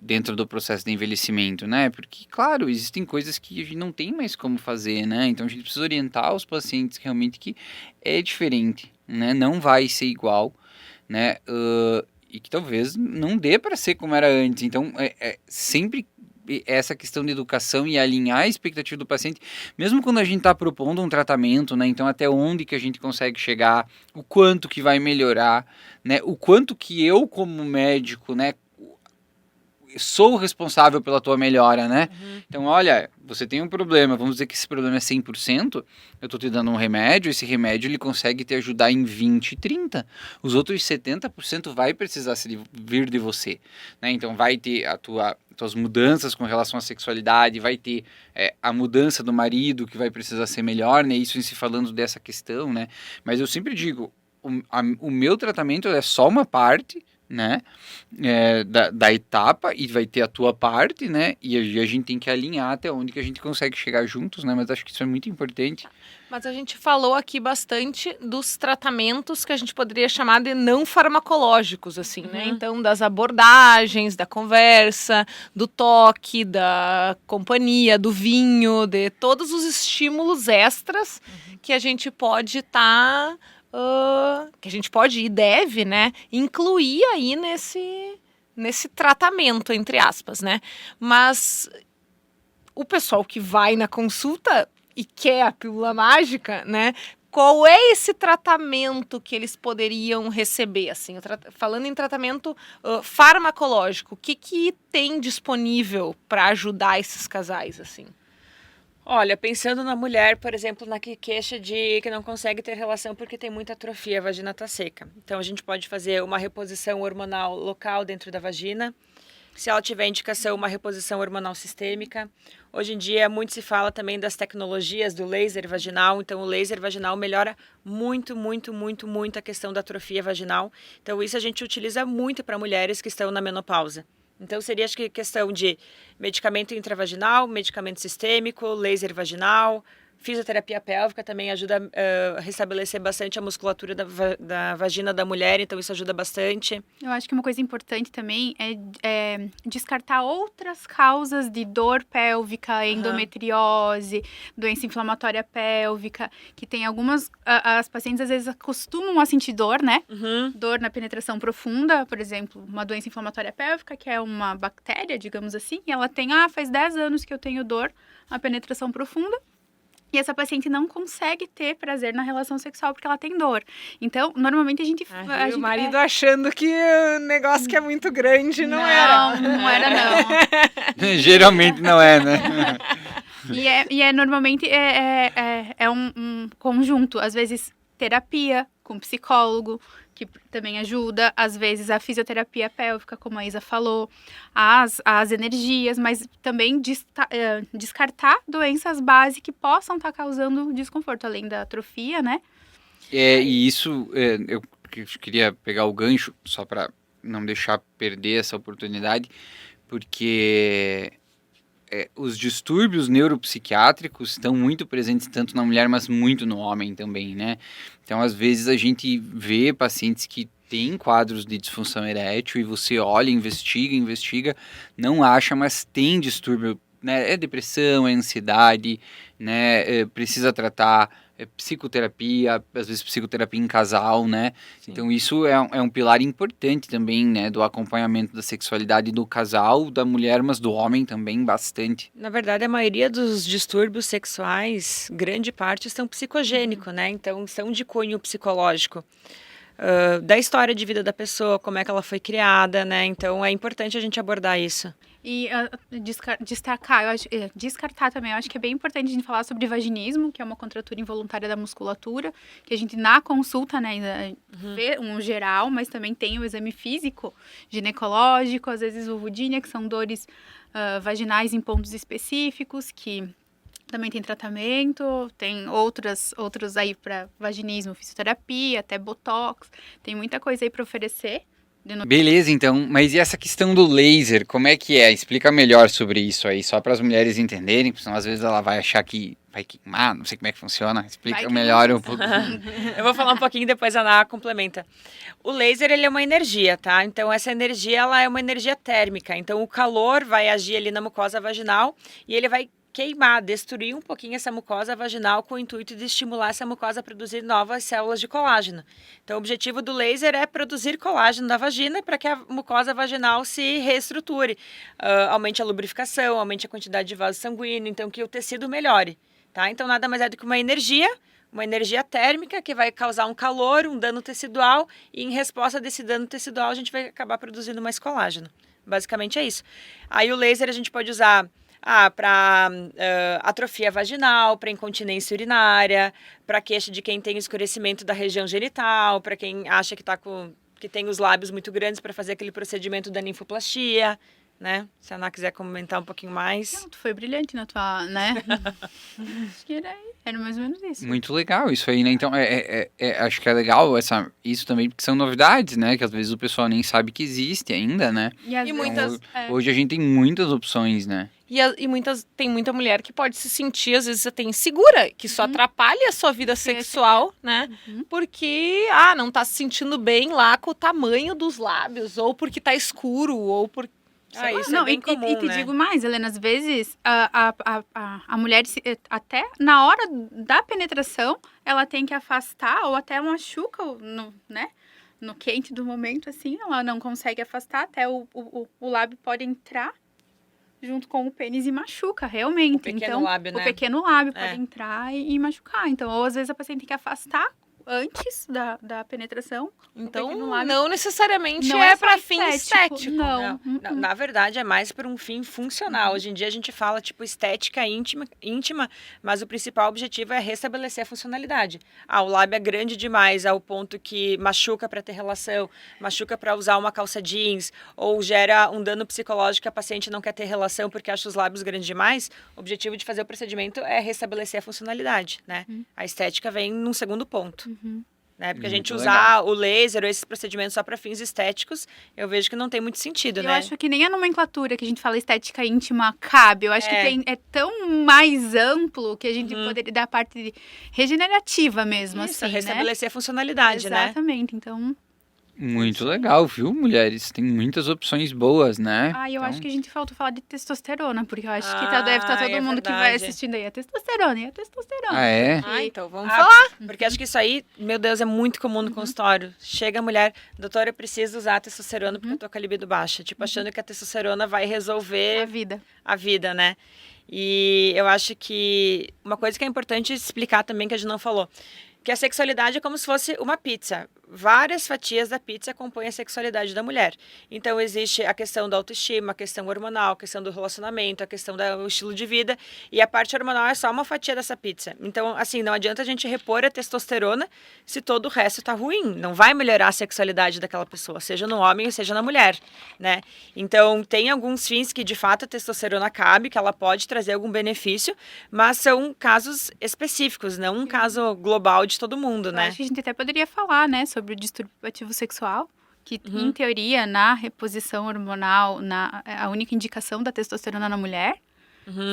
dentro do processo de envelhecimento, né? Porque, claro, existem coisas que a gente não tem mais como fazer, né? Então, a gente precisa orientar os pacientes realmente que é diferente, né? Não vai ser igual, né? E que talvez não dê para ser como era antes. Então, sempre essa questão de educação e alinhar a expectativa do paciente, mesmo quando a gente está propondo um tratamento, né? Então, até onde que a gente consegue chegar, o quanto que vai melhorar, né? O quanto que eu, como médico, né, sou responsável pela tua melhora, né? Então, olha, você tem um problema, vamos dizer que esse problema é 100%, eu tô te dando um remédio, esse remédio ele consegue te ajudar em 20, 30. Os outros 70% vai precisar vir de você, né? Então, vai ter tuas mudanças com relação à sexualidade, vai ter a mudança do marido que vai precisar ser melhor, né? Isso em se falando dessa questão, né? Mas eu sempre digo, o meu tratamento é só uma parte, né, da etapa, e vai ter a tua parte, né, e a gente tem que alinhar até onde que a gente consegue chegar juntos, né, mas acho que isso é muito importante. Mas a gente falou aqui bastante dos tratamentos que a gente poderia chamar de não farmacológicos, assim, né, então das abordagens, da conversa, do toque, da companhia, do vinho, de todos os estímulos extras que a gente pode estar que a gente pode e deve, né, incluir aí nesse tratamento, entre aspas, né? Mas o pessoal que vai na consulta e quer a pílula mágica, né? Qual é esse tratamento que eles poderiam receber, assim? Falando em tratamento farmacológico, o que tem disponível para ajudar esses casais, assim? Olha, pensando na mulher, por exemplo, na que queixa de que não consegue ter relação porque tem muita atrofia, a vagina está seca. Então, a gente pode fazer uma reposição hormonal local dentro da vagina. Se ela tiver indicação, uma reposição hormonal sistêmica. Hoje em dia, muito se fala também das tecnologias do laser vaginal. Então, o laser vaginal melhora muito, muito, muito, muito a questão da atrofia vaginal. Então, isso a gente utiliza muito para mulheres que estão na menopausa. Então, seria, acho que, questão de medicamento intravaginal, medicamento sistêmico, laser vaginal, fisioterapia pélvica também ajuda a restabelecer bastante a musculatura da vagina da mulher, então isso ajuda bastante. Eu acho que uma coisa importante também é descartar outras causas de dor pélvica, endometriose, doença inflamatória pélvica, que tem algumas... As pacientes às vezes acostumam a sentir dor, né? Dor na penetração profunda, por exemplo, uma doença inflamatória pélvica, que é uma bactéria, digamos assim, e ela tem, faz 10 anos que eu tenho dor na penetração profunda. E essa paciente não consegue ter prazer na relação sexual porque ela tem dor. Então, normalmente a gente... o marido achando que o negócio que é muito grande não era. Não era, não. Geralmente não é, né? Normalmente um conjunto. Às vezes, terapia com psicólogo, que também ajuda, às vezes a fisioterapia pélvica, como a Isa falou, as energias, mas também descartar doenças base que possam estar causando desconforto, além da atrofia, né? E isso, eu queria pegar o gancho, só para não deixar perder essa oportunidade, porque os distúrbios neuropsiquiátricos estão muito presentes tanto na mulher, mas muito no homem também, né? Então, às vezes, a gente vê pacientes que têm quadros de disfunção erétil e você olha, investiga, não acha, mas tem distúrbio, né? É depressão, é ansiedade, né? Precisa tratar, psicoterapia, às vezes psicoterapia em casal, né? Sim. Então isso é um pilar importante também, né? Do acompanhamento da sexualidade do casal, da mulher, mas do homem também bastante. Na verdade, a maioria dos distúrbios sexuais, grande parte, são psicogênicos, né? Então, são de cunho psicológico. Da história de vida da pessoa, como é que ela foi criada, né? Então, é importante a gente abordar isso. E descartar também, eu acho que é bem importante a gente falar sobre vaginismo, que é uma contratura involuntária da musculatura, que a gente na consulta, né, vê um geral, mas também tem o exame físico, ginecológico, às vezes vulvodínia, que são dores vaginais em pontos específicos, que também tem tratamento, tem outros aí para vaginismo, fisioterapia, até botox, tem muita coisa aí para oferecer. Beleza, então, mas e essa questão do laser, como é que é? Explica melhor sobre isso aí, só para as mulheres entenderem, porque senão às vezes ela vai achar que vai queimar, não sei como é que funciona, explica melhor um pouco. Eu vou falar um pouquinho, depois a Ana complementa. O laser, ele é uma energia, tá? Então, essa energia, ela é uma energia térmica, então o calor vai agir ali na mucosa vaginal e ele vai queimar, destruir um pouquinho essa mucosa vaginal com o intuito de estimular essa mucosa a produzir novas células de colágeno. Então, o objetivo do laser é produzir colágeno da vagina para que a mucosa vaginal se reestruture, aumente a lubrificação, aumente a quantidade de vaso sanguíneo, então que o tecido melhore, tá? Então, nada mais é do que uma energia térmica que vai causar um calor, um dano tecidual, e em resposta desse dano tecidual a gente vai acabar produzindo mais colágeno. Basicamente é isso. Aí o laser a gente pode usar para atrofia vaginal, para incontinência urinária, para queixa de quem tem escurecimento da região genital, para quem acha que tem os lábios muito grandes para fazer aquele procedimento da ninfoplastia, né? Se a Ana quiser comentar um pouquinho mais. Não, tu foi brilhante na tua, né? Acho que era mais ou menos isso. Muito legal isso aí, né? Então, acho que é legal isso também, porque são novidades, né? Que às vezes o pessoal nem sabe que existe ainda, né? E muitas... Hoje a gente tem muitas opções, né? Tem muita mulher que pode se sentir, às vezes, até insegura, que isso atrapalha a sua vida sexual, né? Porque, não tá se sentindo bem lá com o tamanho dos lábios, ou porque tá escuro, ou porque Ah, isso Não, é bem comum, e te né? digo mais, Helena, às vezes a mulher, até na hora da penetração, ela tem que afastar ou até machuca, né? No quente do momento, assim, ela não consegue afastar, até o lábio pode entrar junto com o pênis e machuca, realmente. O pequeno Então, lábio, né? o pequeno lábio É. pode entrar e machucar. Então, ou às vezes a paciente tem que afastar antes da penetração. Então, pequeno lábio. não necessariamente Não é só para fim estético. Não. Na verdade, é mais por um fim funcional. Hoje em dia a gente fala, tipo, estética íntima, mas o principal objetivo é restabelecer a funcionalidade. Ah, o lábio é grande demais ao ponto que machuca para ter relação, machuca para usar uma calça jeans, ou gera um dano psicológico que a paciente não quer ter relação porque acha os lábios grandes demais. O objetivo de fazer o procedimento é restabelecer a funcionalidade, né? A estética vem num segundo ponto. Né? Porque a gente Muito usar o laser ou esses procedimentos só para fins estéticos, eu vejo que não tem muito sentido, Eu né? acho que nem a nomenclatura que a gente fala estética íntima cabe. Eu acho que é tão mais amplo que a gente poderia dar a parte regenerativa mesmo, Isso, assim, restabelecer a funcionalidade, né? Exatamente, então... Muito legal, viu, mulheres? Tem muitas opções boas, né? eu Então, acho que a gente faltou falar de testosterona, porque eu acho que deve estar Ah, todo é mundo que vai verdade. assistindo aí. A testosterona, e a testosterona. Ah, é? Ah, então vamos Ah, falar. Porque acho que isso aí, meu Deus, é muito comum no consultório. Chega a mulher, doutora, eu preciso usar a testosterona porque eu tô com a libido baixa. Tipo, achando que a testosterona vai resolver A vida. a vida, né? E eu acho que uma coisa que é importante explicar também, que a gente não falou, que a sexualidade é como se fosse uma pizza. Várias fatias da pizza compõem a sexualidade da mulher. Então, existe a questão da autoestima, a questão hormonal, a questão do relacionamento, a questão do estilo de vida. E a parte hormonal é só uma fatia dessa pizza. Então, assim, não adianta a gente repor a testosterona se todo o resto tá ruim. Não vai melhorar a sexualidade daquela pessoa, seja no homem ou seja na mulher, né? Então, tem alguns fins que, de fato, a testosterona cabe, que ela pode trazer algum benefício, mas são casos específicos, não um caso global de todo mundo, Eu né? acho que a gente até poderia falar, né, sobre o distúrbio ativo sexual, que, em teoria, na reposição hormonal, a única indicação da testosterona na mulher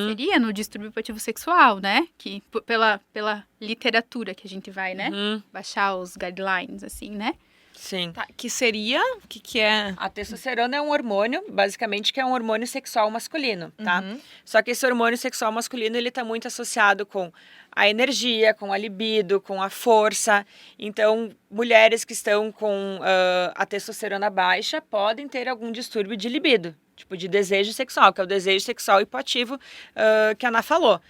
seria no distúrbio ativo sexual, né? Que pela literatura que a gente vai, né? Baixar os guidelines, assim, né? Sim. Tá, que seria? O que é? A testosterona é um hormônio, basicamente, que é um hormônio sexual masculino, tá? Só que esse hormônio sexual masculino, ele tá muito associado com a energia, com a libido, com a força. Então, mulheres que estão com a testosterona baixa podem ter algum distúrbio de libido, tipo de desejo sexual, que é o desejo sexual hipoativo que a Ana falou.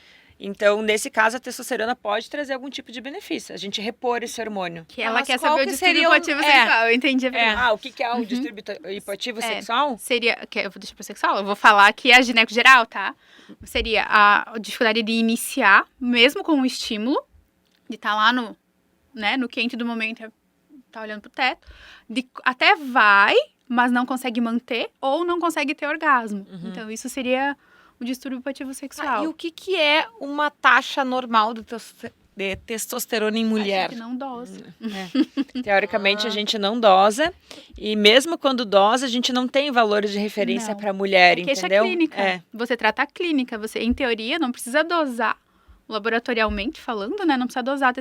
Então, nesse caso, a testosterona pode trazer algum tipo de benefício. A gente repor esse hormônio. Que ela Mas quer qual saber o que distúrbio seria o- hipoativo sexual. Eu entendi a pergunta. O que é o distúrbio hipoativo sexual? Seria, eu vou deixar para sexual, eu vou falar aqui a gineco geral, tá? Seria a dificuldade de iniciar, mesmo com o estímulo, de estar lá no quente do momento, tá olhando pro teto, até vai, mas não consegue manter ou não consegue ter orgasmo. Então, isso seria o distúrbio hipoativo sexual. E o que é uma taxa normal de testosterona em A mulher? gente não dosa. Teoricamente, a gente não dosa. E mesmo quando dosa, a gente não tem valores de referência Não. para mulher, É queixa entendeu? clínica. É. Você trata a clínica. Você, em teoria, não precisa dosar. Laboratorialmente falando, né? Não precisa dosar.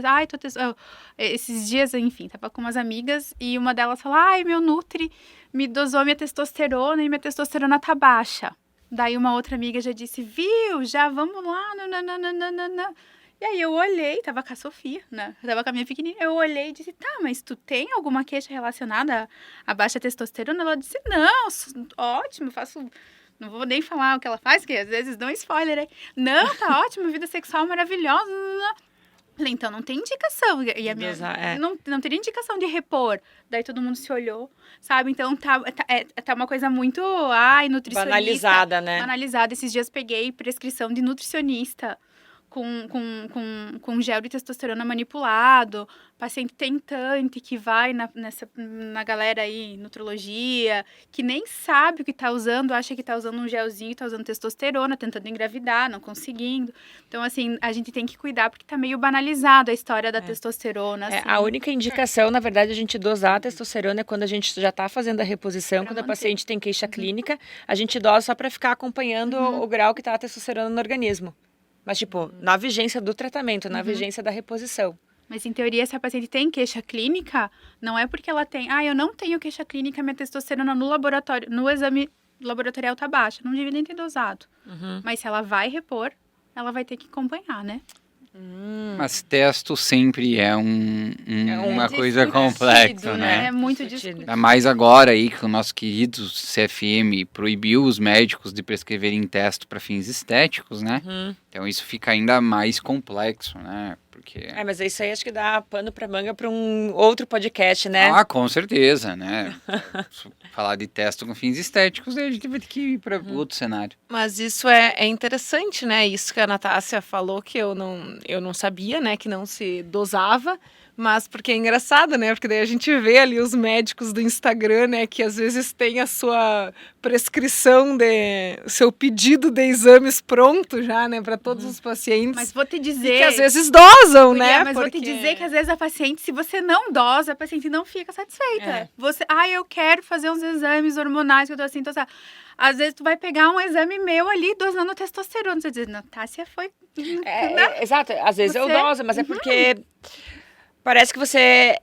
Esses dias, enfim, tava com umas amigas e uma delas falou: meu Nutri me dosou minha testosterona e minha testosterona tá baixa. Daí uma outra amiga já disse: viu, já vamos lá. Nananana. E aí eu olhei, tava com a Sofia, né? Eu tava com a minha pequenininha. Eu olhei e disse: tá, mas tu tem alguma queixa relacionada à baixa testosterona? Ela disse: não, ótimo, faço. Não vou nem falar o que ela faz, que às vezes dão spoiler aí. Não, tá ótimo, vida sexual maravilhosa. Falei, então não tem indicação. E a minha, não teria indicação de repor. Daí todo mundo se olhou, sabe? Então tá uma coisa muito, nutricionista. Banalizada, né? Banalizada. Esses dias peguei prescrição de nutricionista com gel de testosterona manipulado, paciente tentante que vai na galera aí, nutrologia, que nem sabe o que tá usando, acha que tá usando um gelzinho, tá usando testosterona, tentando engravidar, não conseguindo. Então, assim, a gente tem que cuidar, porque tá meio banalizado a história da testosterona. Assim. A única indicação, na verdade, a gente dosar a testosterona é quando a gente já está fazendo a reposição, quando a paciente tem queixa clínica, a gente dosa só para ficar acompanhando o grau que tá a testosterona no organismo. Mas, tipo, na vigência do tratamento, na vigência da reposição. Mas, em teoria, se a paciente tem queixa clínica, não é porque ela tem... eu não tenho queixa clínica, minha testosterona no laboratório, no exame laboratorial tá baixa, não devia nem ter dosado. Uhum. Mas se ela vai repor, ela vai ter que acompanhar, né? Mas testo sempre é uma coisa complexa, né? É muito Discutido. discutido. Ainda mais agora aí que o nosso querido CFM proibiu os médicos de prescreverem testo para fins estéticos, né? Uhum. Então isso fica ainda mais complexo, né? Porque... Mas isso aí acho que dá pano pra manga pra um outro podcast, né? Ah, com certeza, né? Falar de testo com fins estéticos, aí a gente vai ter que ir para outro cenário. Mas isso é interessante, né? Isso que a Natácia falou que eu não sabia, né? Que não se dosava. Mas porque é engraçado, né? Porque daí a gente vê ali os médicos do Instagram, né? Que às vezes tem a sua prescrição, o seu pedido de exames pronto já, né? Para todos os pacientes. Mas vou te E dizer... que às vezes dosam, Guria, né? mas vou te dizer que às vezes a paciente, se você não dosa, a paciente não fica satisfeita. É. Você, eu quero fazer uns exames hormonais, que eu tô assim, então, sabe? Às vezes tu vai pegar um exame meu ali, dosando testosterona. Você diz, Natácia foi... Exato, às vezes eu Você- doso, mas é porque parece que você...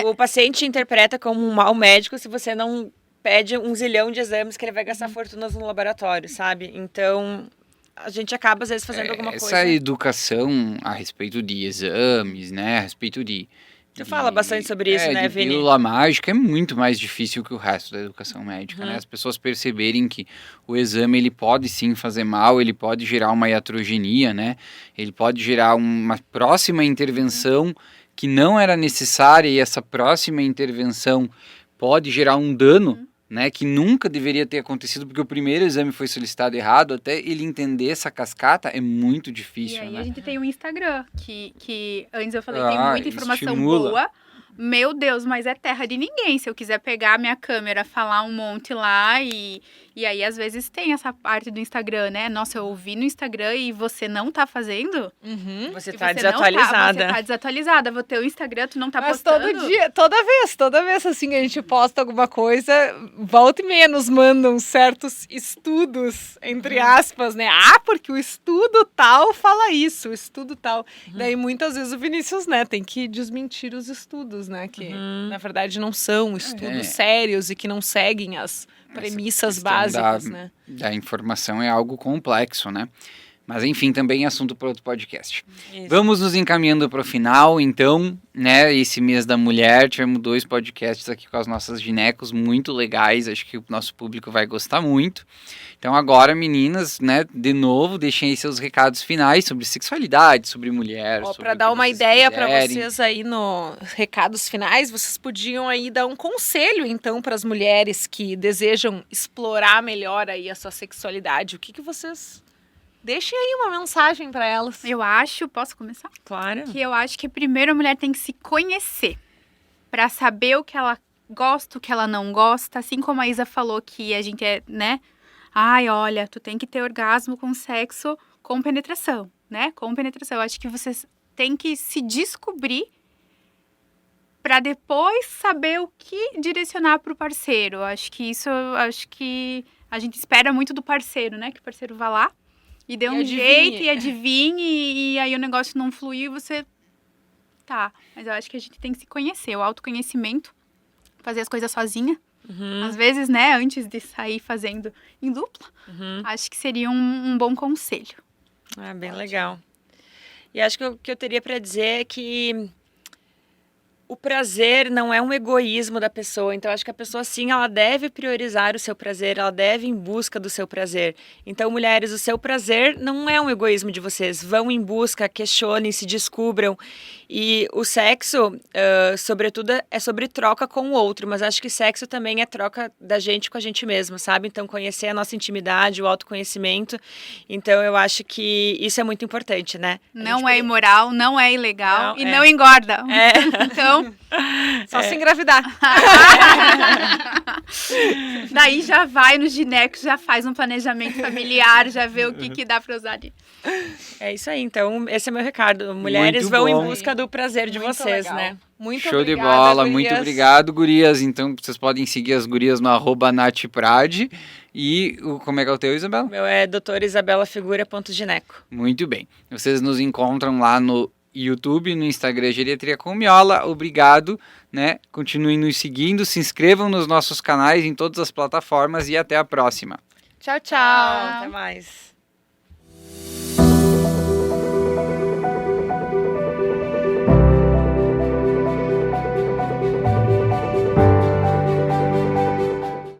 O paciente interpreta como um mau médico se você não pede 1 zilhão de exames que ele vai gastar fortunas no laboratório, sabe? Então, a gente acaba às vezes fazendo alguma Essa coisa. educação a respeito de exames, né? A respeito de... Tu fala bastante sobre isso, né, de Vini? pílula mágica é muito mais difícil que o resto da educação médica, né? As pessoas perceberem que o exame ele pode sim fazer mal, ele pode gerar uma iatrogenia, né? Ele pode gerar uma próxima intervenção que não era necessária e essa próxima intervenção pode gerar um dano, né? Que nunca deveria ter acontecido porque o primeiro exame foi solicitado errado. Até ele entender essa cascata é muito E difícil, aí né? a gente tem o Instagram, que antes eu falei, tem Ah, muita informação estimula. boa. Meu Deus, mas é terra de ninguém. Se eu quiser pegar a minha câmera, falar um monte lá e aí às vezes tem essa parte do Instagram, né? Nossa, eu ouvi no Instagram e você não tá fazendo? Uhum. Você E tá você desatualizada. Você tá desatualizada. O teu Instagram, tu não tá Mas postando. todo dia, toda vez assim que a gente posta alguma coisa, volta e meia nos mandam certos estudos, entre aspas, né? Porque o estudo tal fala isso, o estudo tal. Daí muitas vezes o Vinícius, né, tem que desmentir os estudos, né? Que na verdade não são estudos sérios e que não seguem as premissas questão básicas, né? Da informação é algo complexo, né? Mas enfim, também é assunto para outro podcast. Isso. Vamos nos encaminhando para o final, então, né? Esse mês da mulher, tivemos 2 podcasts aqui com as nossas ginecos muito legais, acho que o nosso público vai gostar muito. Então agora, meninas, né, de novo, deixem aí seus recados finais sobre sexualidade, sobre mulher, sobre Para o dar que uma vocês ideia para quiserem. vocês aí nos recados finais, vocês podiam aí dar um conselho então para as mulheres que desejam explorar melhor aí a sua sexualidade. O que vocês deixem aí uma mensagem para elas? Eu acho, posso começar? Claro. Que eu acho que primeiro a mulher tem que se conhecer pra saber o que ela gosta, o que ela não gosta, assim como a Isa falou que a gente é, né? Olha, tu tem que ter orgasmo com sexo com penetração, né? Com penetração. Eu acho que vocês têm que se descobrir pra depois saber o que direcionar pro parceiro. Acho que a gente espera muito do parceiro, né? Que o parceiro vá lá e dê E um adivinhe. jeito e adivinhe e aí o negócio não fluiu e você... Tá, mas eu acho que a gente tem que se conhecer, o autoconhecimento, fazer as coisas sozinha. Às vezes, né, antes de sair fazendo em dupla, acho que seria um bom conselho. Bem legal. E acho que o que eu teria para dizer é que o prazer não é um egoísmo da pessoa. Então, acho que a pessoa, sim, ela deve priorizar o seu prazer, ela deve ir em busca do seu prazer. Então, mulheres, o seu prazer não é um egoísmo de vocês. Vão em busca, questionem, se descubram. E o sexo, sobretudo, é sobre troca com o outro. Mas acho que sexo também é troca da gente com a gente mesmo, sabe? Então, conhecer a nossa intimidade, o autoconhecimento. Então, eu acho que isso é muito importante, né? Não é imoral, não é ilegal Não, e não engorda. Então, Só se engravidar. daí já vai no gineco, já faz um planejamento familiar, já vê o que dá pra usar ali. É isso aí. Então, esse é meu recado. Mulheres Muito vão bom. em busca do prazer de Muito vocês, legal. né? Muito Show de obrigada, bola, gurias. muito obrigado, gurias. Então, vocês podem seguir as gurias no @natprade. E como é que é o teu, Isabela? O meu é doutorisabelafigura.gineco. Muito bem. Vocês nos encontram lá no YouTube, no Instagram Geriatria com Miola. Obrigado, né? Continuem nos seguindo, se inscrevam nos nossos canais em todas as plataformas e até a próxima. Tchau, tchau. Até mais.